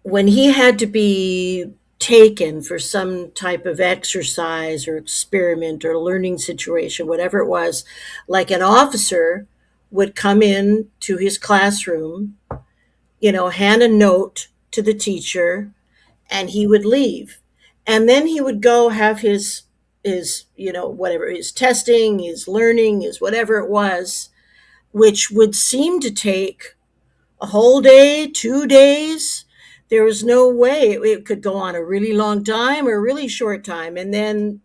when he had to be taken for some type of exercise or experiment or learning situation, whatever it was, like an officer would come in to his classroom, hand a note to the teacher, and he would leave. And then he would go have his whatever, his testing, his learning, his whatever it was, which would seem to take a whole day, 2 days. There was no way it could go on a really long time or a really short time. And then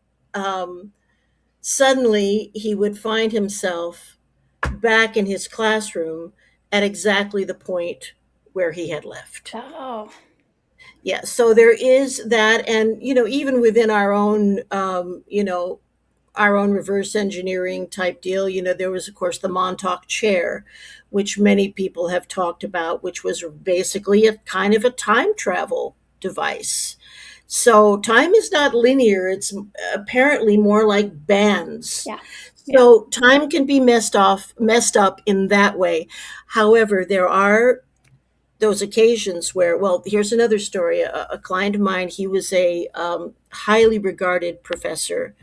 suddenly he would find himself back in his classroom at exactly the point where he had left. Oh, Yeah, so there is that. And even within our own reverse engineering type deal, there was of course the Montauk chair, which many people have talked about, which was basically a kind of a time travel device. So time is not linear, it's apparently more like bands. yeah. Yeah. So time can be messed up in that way. However, there are those occasions where, well, here's another story. A client of mine, he was a highly regarded professor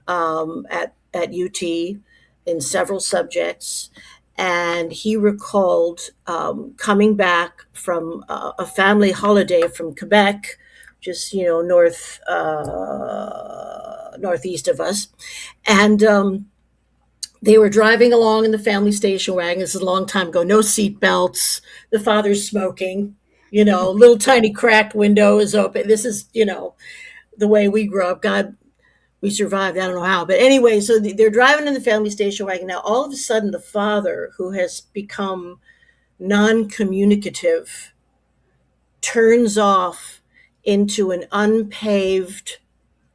at UT in several subjects. And he recalled coming back from a family holiday from Quebec, just northeast of us, and they were driving along in the family station wagon. This is a long time ago. No seat belts. The father's smoking. Little tiny cracked window is open. This is the way we grew up. God, we survived. I don't know how, but anyway. So they're driving in the family station wagon. Now, all of a sudden, the father, who has become non-communicative, turns off into an unpaved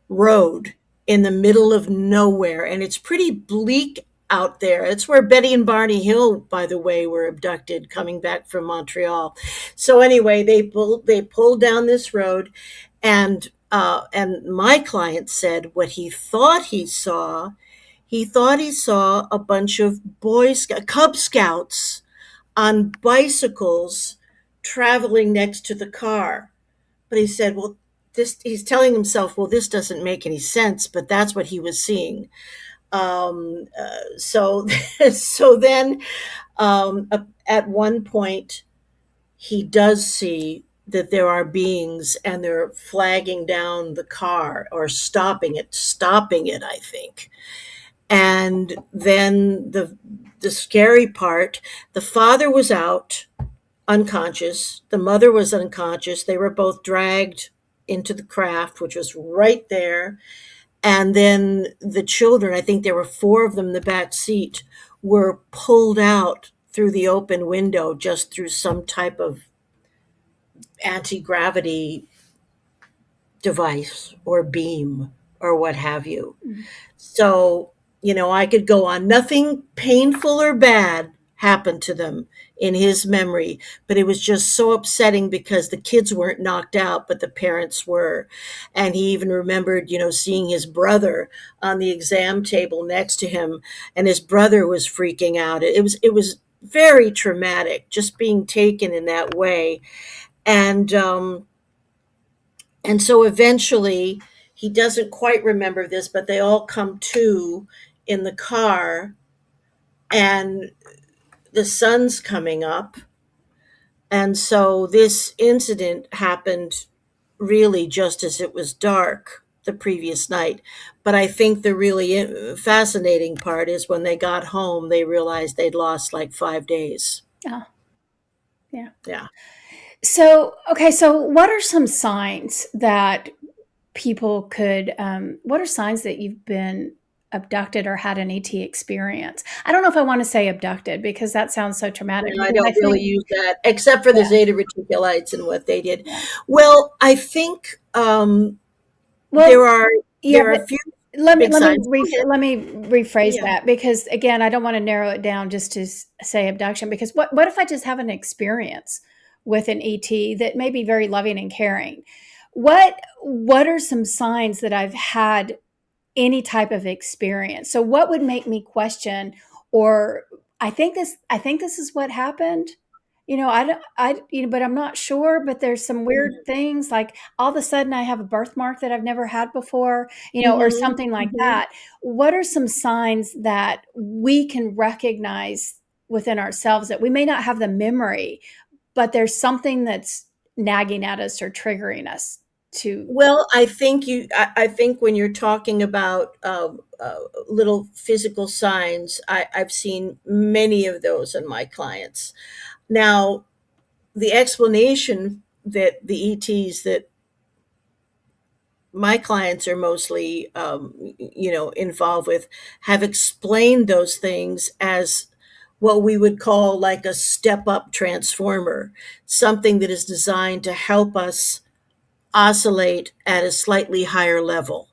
road in the middle of nowhere, and it's pretty bleak out there. It's where Betty and Barney Hill, by the way, were abducted coming back from Montreal. So anyway, they pulled down this road, and my client said what he thought he saw. He thought he saw a bunch of Cub Scouts on bicycles traveling next to the car. But he said, well, he's telling himself, well, this doesn't make any sense, but that's what he was seeing. So, so then at one point, he does see that there are beings, and they're flagging down the car or stopping it, I think. And then the scary part, the father was out unconscious. The mother was unconscious. They were both dragged into the craft, which was right there. And then the children, I think there were four of them in the back seat, were pulled out through the open window just through some type of anti-gravity device or beam or what have you. Mm-hmm. So, I could go on. Nothing painful or bad happened to them in his memory, but it was just so upsetting because the kids weren't knocked out, but the parents were. And he even remembered, seeing his brother on the exam table next to him, and his brother was freaking out. It was very traumatic, just being taken in that way. And so eventually, he doesn't quite remember this, but they all come to in the car, and the sun's coming up. And so this incident happened really just as it was dark the previous night. But I think the really fascinating part is when they got home, they realized they'd lost like 5 days. Oh, yeah. Yeah. So, okay, so what are some signs that people could, what are signs that you've been abducted or had an ET experience? I don't know if I want to say abducted because that sounds so traumatic. I don't really use that, except for the Zeta Reticuli and what they did. Yeah. Well, I think there are a few. Let me rephrase that, because again, I don't want to narrow it down just to say abduction, because what if I just have an experience with an ET that may be very loving and caring. What are some signs that I've had any type of experience? So what would make me question, or I think this is what happened. I don't, but I'm not sure. But there's some weird Mhm. things, like all of a sudden I have a birthmark that I've never had before, or Mhm. something like Mhm. that. What are some signs that we can recognize within ourselves that we may not have the memory, but there's something that's nagging at us or triggering us to? Well, I think when you're talking about little physical signs, I've seen many of those in my clients. Now, the explanation that the ETs that my clients are mostly, involved with, have explained those things as what we would call like a step up transformer, something that is designed to help us oscillate at a slightly higher level.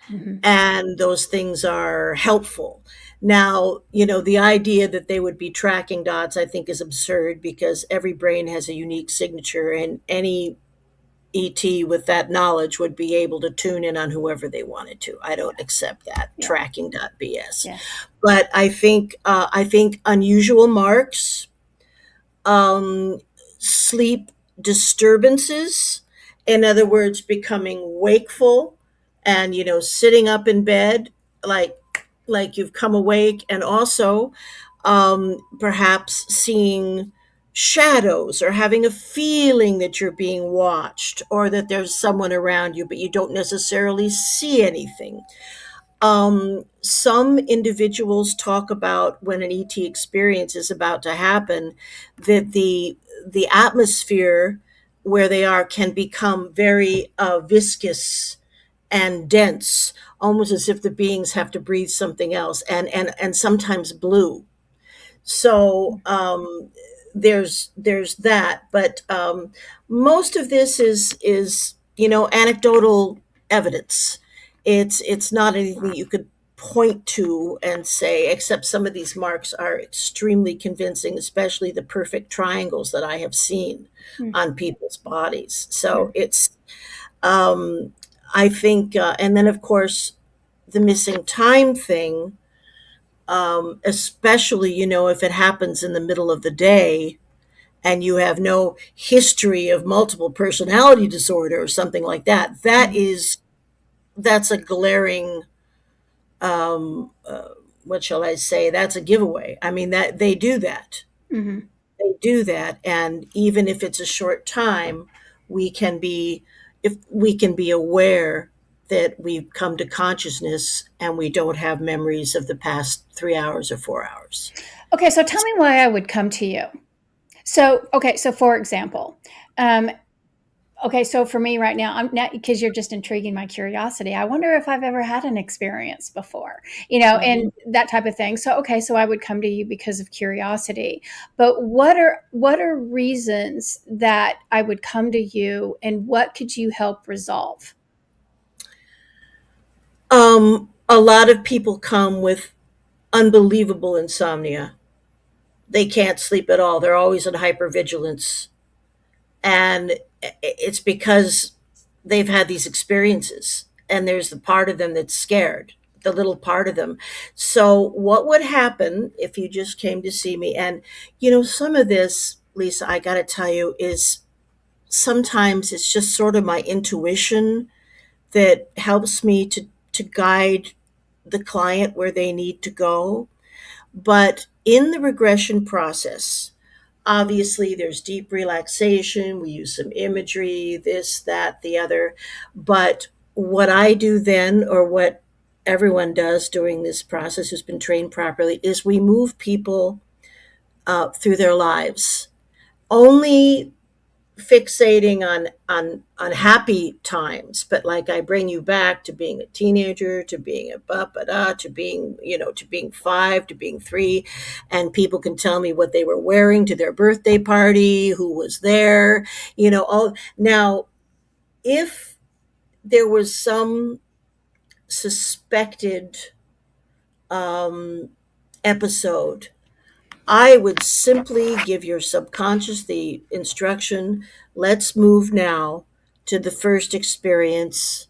Mhm. And those things are helpful. Now, the idea that they would be tracking dots, I think, is absurd because every brain has a unique signature, and any ET with that knowledge would be able to tune in on whoever they wanted to. I don't accept that Yeah. tracking dot BS. Yeah. But I think unusual marks, um, sleep disturbances, in other words, becoming wakeful and sitting up in bed like you've come awake, and also perhaps seeing shadows or having a feeling that you're being watched or that there's someone around you but you don't necessarily see anything. Some individuals talk about when an ET experience is about to happen, that the atmosphere where they are can become very viscous and dense, almost as if the beings have to breathe something else, and sometimes blue. So there's that, but most of this is anecdotal evidence. It's not anything you could point to and say, except some of these marks are extremely convincing, especially the perfect triangles that I have seen Mm. on people's bodies. Yeah. So it's um, I think, and then of course the missing time thing, especially if it happens in the middle of the day and you have no history of multiple personality disorder or something like that. That's a glaring, um, uh, what shall I say? That's a giveaway. I mean, that Mhm. they do that, and even if it's a short time, we can be if we can be aware that we've come to consciousness and we don't have memories of the past 3 hours or 4 hours. Okay, so tell me why I would come to you. So, okay, so for example, um, okay, so for me right now, I'm not, because you're just intriguing my curiosity. I wonder if I've ever had an experience before, Mhm. and that type of thing. So, okay, so I would come to you because of curiosity. But what are reasons that I would come to you, and what could you help resolve? A lot of people come with unbelievable insomnia. They can't sleep at all. They're always in hypervigilance. And it's because they've had these experiences. And there's the part of them that's scared, the little part of them. So, what would happen if you just came to see me? And, some of this, Lisa, I got to tell you, is sometimes it's just sort of my intuition that helps me to guide the client where they need to go. But in the regression process, obviously there's deep relaxation. We use some imagery, this, that, the other. But what I do then, or what everyone does during this process who's been trained properly, is we move people through their lives. Only fixating on happy times, but like I bring you back to being a teenager, to being a ba to being to being 5, to being 3, and people can tell me what they were wearing to their birthday party, who was there, all. Now, if there was some suspected um, episode I would simply give your subconscious the instruction, let's move now to the first experience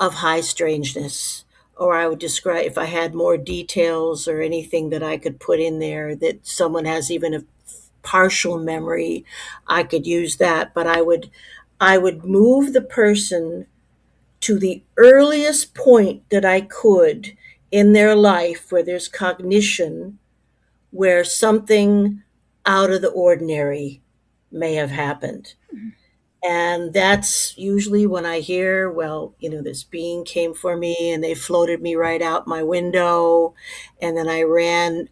of high strangeness. Or I would describe, if I had more details or anything that I could put in there, that someone has even a partial memory, I could use that. But I would move the person to the earliest point that I could in their life where there's cognition, where something out of the ordinary may have happened. And that's usually when I hear, well, this being came for me and they floated me right out my window. And then I ran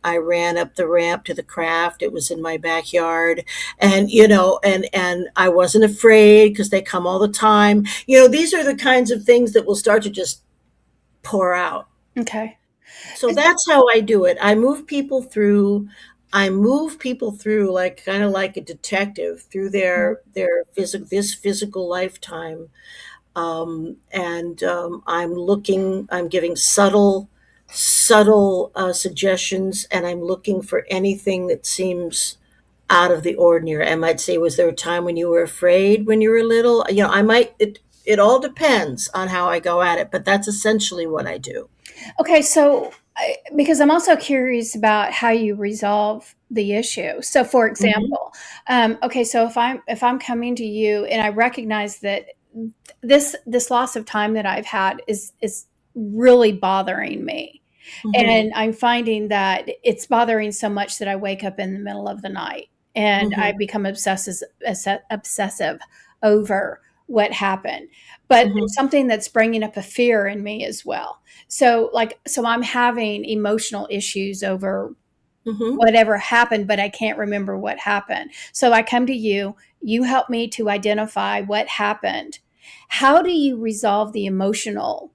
up the ramp to the craft. It was in my backyard. And, and I wasn't afraid because they come all the time. These are the kinds of things that will start to just pour out. Okay. So that's how I do it. I move people through like kind of like a detective through their physical lifetime. And I'm giving subtle suggestions, and I'm looking for anything that seems out of the ordinary. I might say, was there a time when you were afraid when you were little? It all depends on how I go at it, but that's essentially what I do. Okay, so because I'm also curious about how you resolve the issue. So, for Hmm. example, okay, so if I'm coming to you and I recognize that this loss of time that I've had is really bothering me, Hmm. and I'm finding that it's bothering so much that I wake up in the middle of the night and I Hmm. become obsessive over what happened. But Hmm. there's something that's bringing up a fear in me as well. So I'm having emotional issues over Hmm. whatever happened, but I can't remember what happened. So I come to you, you help me to identify what happened. How do you resolve the emotional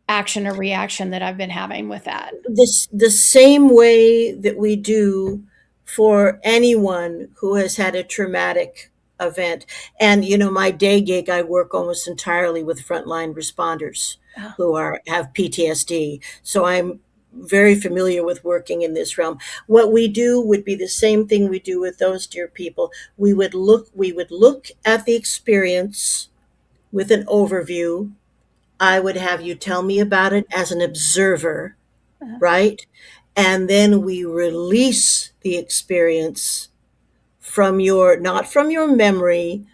action or reaction that I've been having with that? The same way that we do for anyone who has had a traumatic event. And my day gig, I work almost entirely with frontline responders Oh, who have PTSD. So I'm very familiar with working in this realm. What we do would be the same thing we do with those dear people. We would look at the experience with an overview. I would have you tell me about it as an observer, uh, right? And then we release the experience from not from your memory,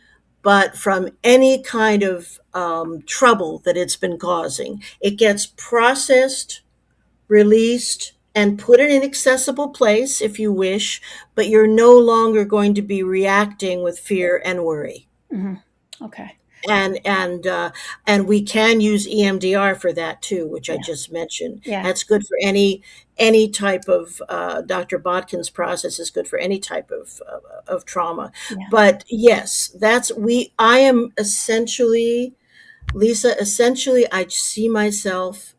but from any kind of trouble that it's been causing. It gets processed, released, and put in an accessible place if you wish, but you're no longer going to be reacting with fear and worry. mhm. Okay. And we can use EMDR for that too, which I Yeah. just mentioned. Yeah. That's good for any type of Dr. Botkin's process is good for any type of trauma. Yeah. But yes, that's we. I am essentially, Lisa. Essentially, I see myself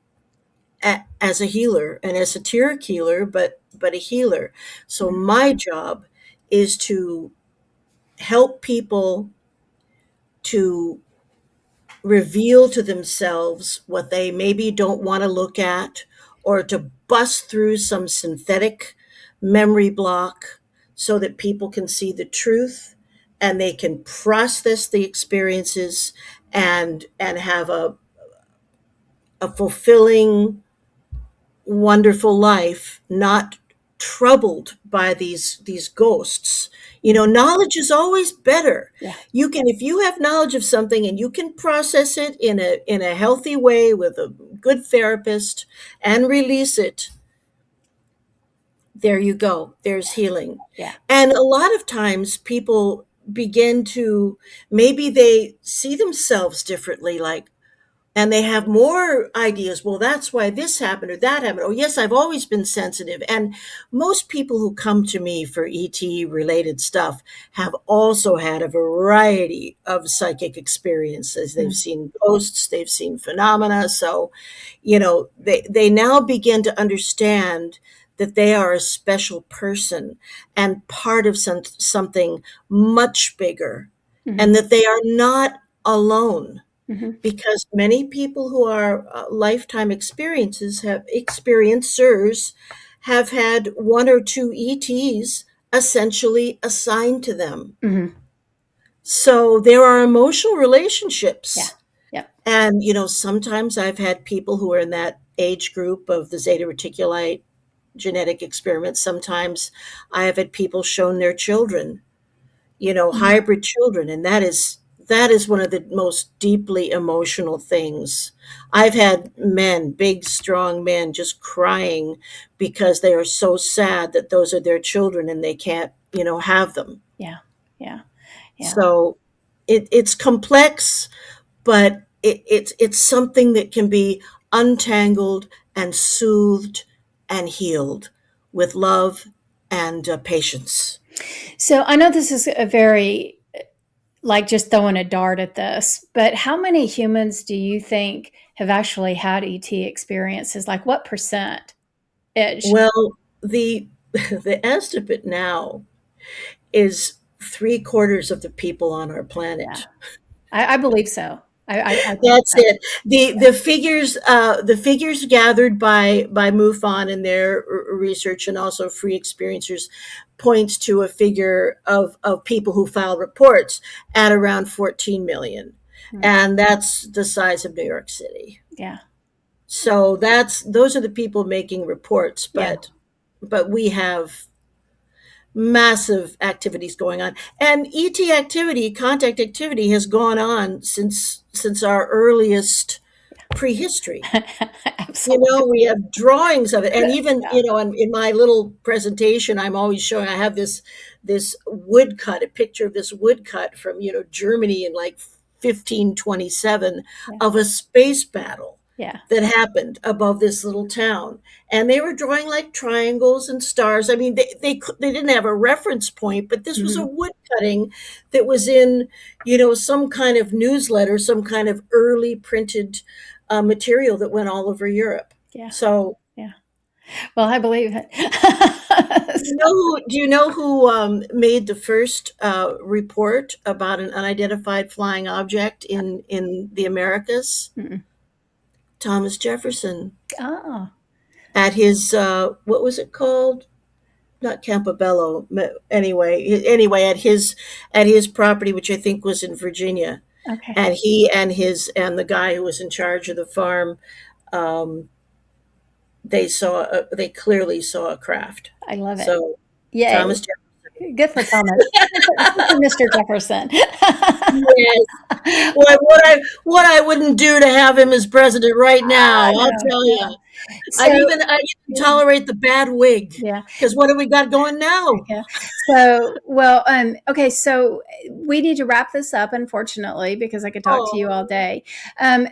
as a healer, an esoteric healer, but a healer. So Mhm. my job is to help people to reveal to themselves what they maybe don't want to look at, or to bust through some synthetic memory block so that people can see the truth and they can process the experiences and have a fulfilling, wonderful life, not troubled by these ghosts. Knowledge is always better. Yeah. You can, if you have knowledge of something and you can process it in a healthy way with a good therapist and release it, there you go. There's healing. Yeah. And a lot of times people begin to, maybe they see themselves differently, like, and they have more ideas. Well, that's why this happened or that happened. Oh, yes, I've always been sensitive. And most people who come to me for ET related stuff have also had a variety of psychic experiences. They've Mhm. seen ghosts, they've seen phenomena. So, they now begin to understand that they are a special person and part of something much bigger, Mhm. and that they are not alone, Mhm. because many people who are lifetime experiences have experiencers have had one or two ETs essentially assigned to them. Mm-hmm. So there are emotional Yeah. relationships. Yep. And, sometimes I've had people who are in that age group of the Zeta Reticulite genetic experiments. Sometimes I have had people shown their children, Mm-hmm. hybrid children, and that is one of the most deeply emotional things. I've had men, big, strong men, just crying because they are so sad that those are their children and they can't, have them. Yeah. Yeah. Yeah. So it's complex, but it's something that can be untangled and soothed and healed with love and patience. So I know this is a very, like, just throwing a dart at this, but how many humans do you think have actually had ET experiences? Like, what percent? Edge. Well, the the estimate now is 3/4 of the people on our Yeah, planet. I believe so. I think That's so. it. The figures gathered by MUFON and their research, and also free experiencers, points to a figure of people who file reports at around 14 million, Mm, and that's the size of New York City. yeah, So those are the people making reports, yeah. but we have massive activities going on, and ET activity, contact activity, has gone on since our earliest prehistory. We Absolutely. have drawings of it, and even Yeah. in my little presentation, I'm always showing. I have this woodcut, a picture of this woodcut from Germany in like 1527 Yeah. of a space battle Yeah. that happened above this little town, and they were drawing like triangles and stars. I mean, they didn't have a reference point, but this was a Mhm. wood cutting that was in some kind of newsletter, some kind of early printed material that went all over Europe. Yeah. So, Yeah. Well, I believe it. do you know who made the first report about an unidentified flying object in the Americas? Mm. Thomas Jefferson, Oh, at his what was it called? Not Campobello. Anyway, at his property, which I think was in Virginia, okay. and he and the guy who was in charge of the farm, um, they clearly saw a craft. I love it. So Yay. Thomas Jefferson. Good for Thomas. Good for Mr. Jefferson. Yes. What I wouldn't do to have him as president right now, I I'll know. tell Yeah. you. So, I'd even tolerate the bad wig, yeah. because what do we got going now? Yeah. So, well, okay. So we need to wrap this up, unfortunately, because I could talk to you all Oh, day.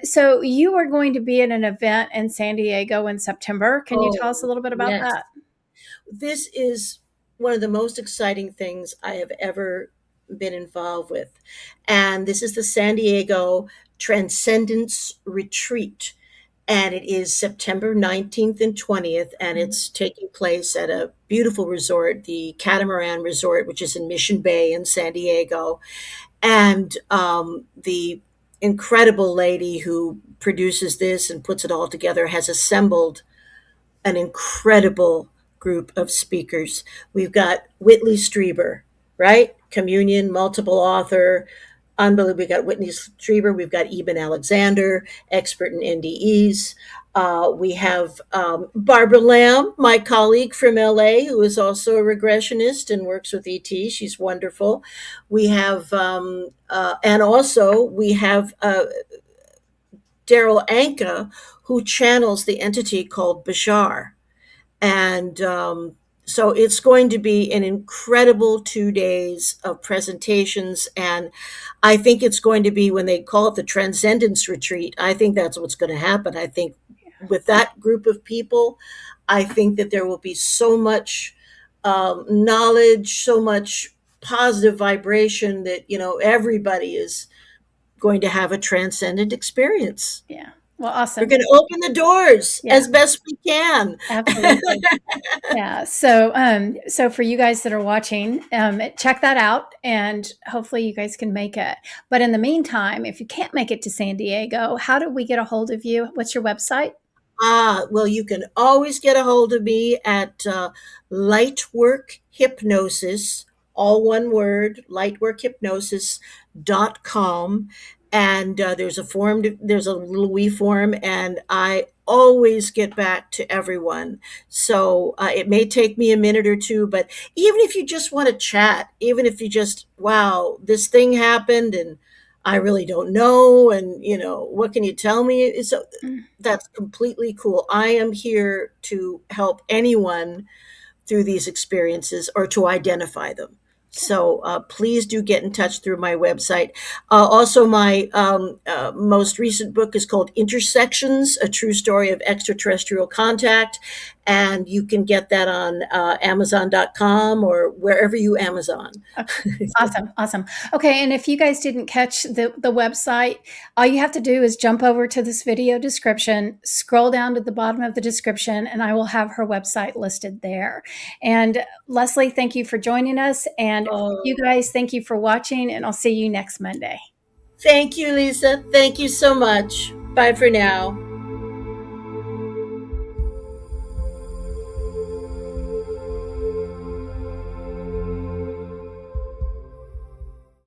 So you are going to be at an event in San Diego in September. Can you tell us a oh, little bit about yes. that? This is one of the most exciting things I have ever been involved with. And this is the San Diego Transcendence Retreat. And it is September 19th and 20th, and Mhm. it's taking place at a beautiful resort, the Catamaran Resort, which is in Mission Bay in San Diego. And the incredible lady who produces this and puts it all together has assembled an incredible group of speakers. We've got Whitley Strieber, right? Communion, multiple author, unbelievable. We've got Whitney Strieber. We've got Eben Alexander, expert in NDEs. We have Barbara Lamb, my colleague from LA, who is also a regressionist and works with ET. She's wonderful. We have, and also we have Daryl Anka, who channels the entity called Bashar. And so it's going to be an incredible 2 days of presentations. And I think it's going to be, when they call it the Transcendence Retreat, I think that's what's going to happen. I think with that group of people, I think that there will be so much knowledge, so much positive vibration that, everybody is going to have a transcendent experience. Yeah. Well, We're awesome. going to open the doors Yeah, as best we can. absolutely. Yeah. So for you guys that are watching, check that out, and hopefully you guys can make it. But in the meantime, if you can't make it to San Diego, how do we get a hold of you? What's your website? Well, you can always get a hold of me at Lightwork Hypnosis, all one word, lightworkhypnosis.com. And there's a form, there's a little wee form, and I always get back to everyone. So it may take me a minute or two, but even if you just want to chat, even if you just, wow, this thing happened and I really don't know, and what can you tell me? Mm. That's completely cool. I am here to help anyone through these experiences or to identify them. So please do get in touch through my website. Also, my most recent book is called Intersections, A True Story of Extraterrestrial Contact. And you can get that on Amazon.com or wherever you Amazon. Okay. Awesome. Awesome. Okay. And if you guys didn't catch the website, all you have to do is jump over to this video description, scroll down to the bottom of the description, and I will have her website listed there. And Lesley, thank you for joining us. And you Oh, guys, thank you for watching, and I'll see you next Monday. thank you, Lisa. Thank you so much. Bye for now.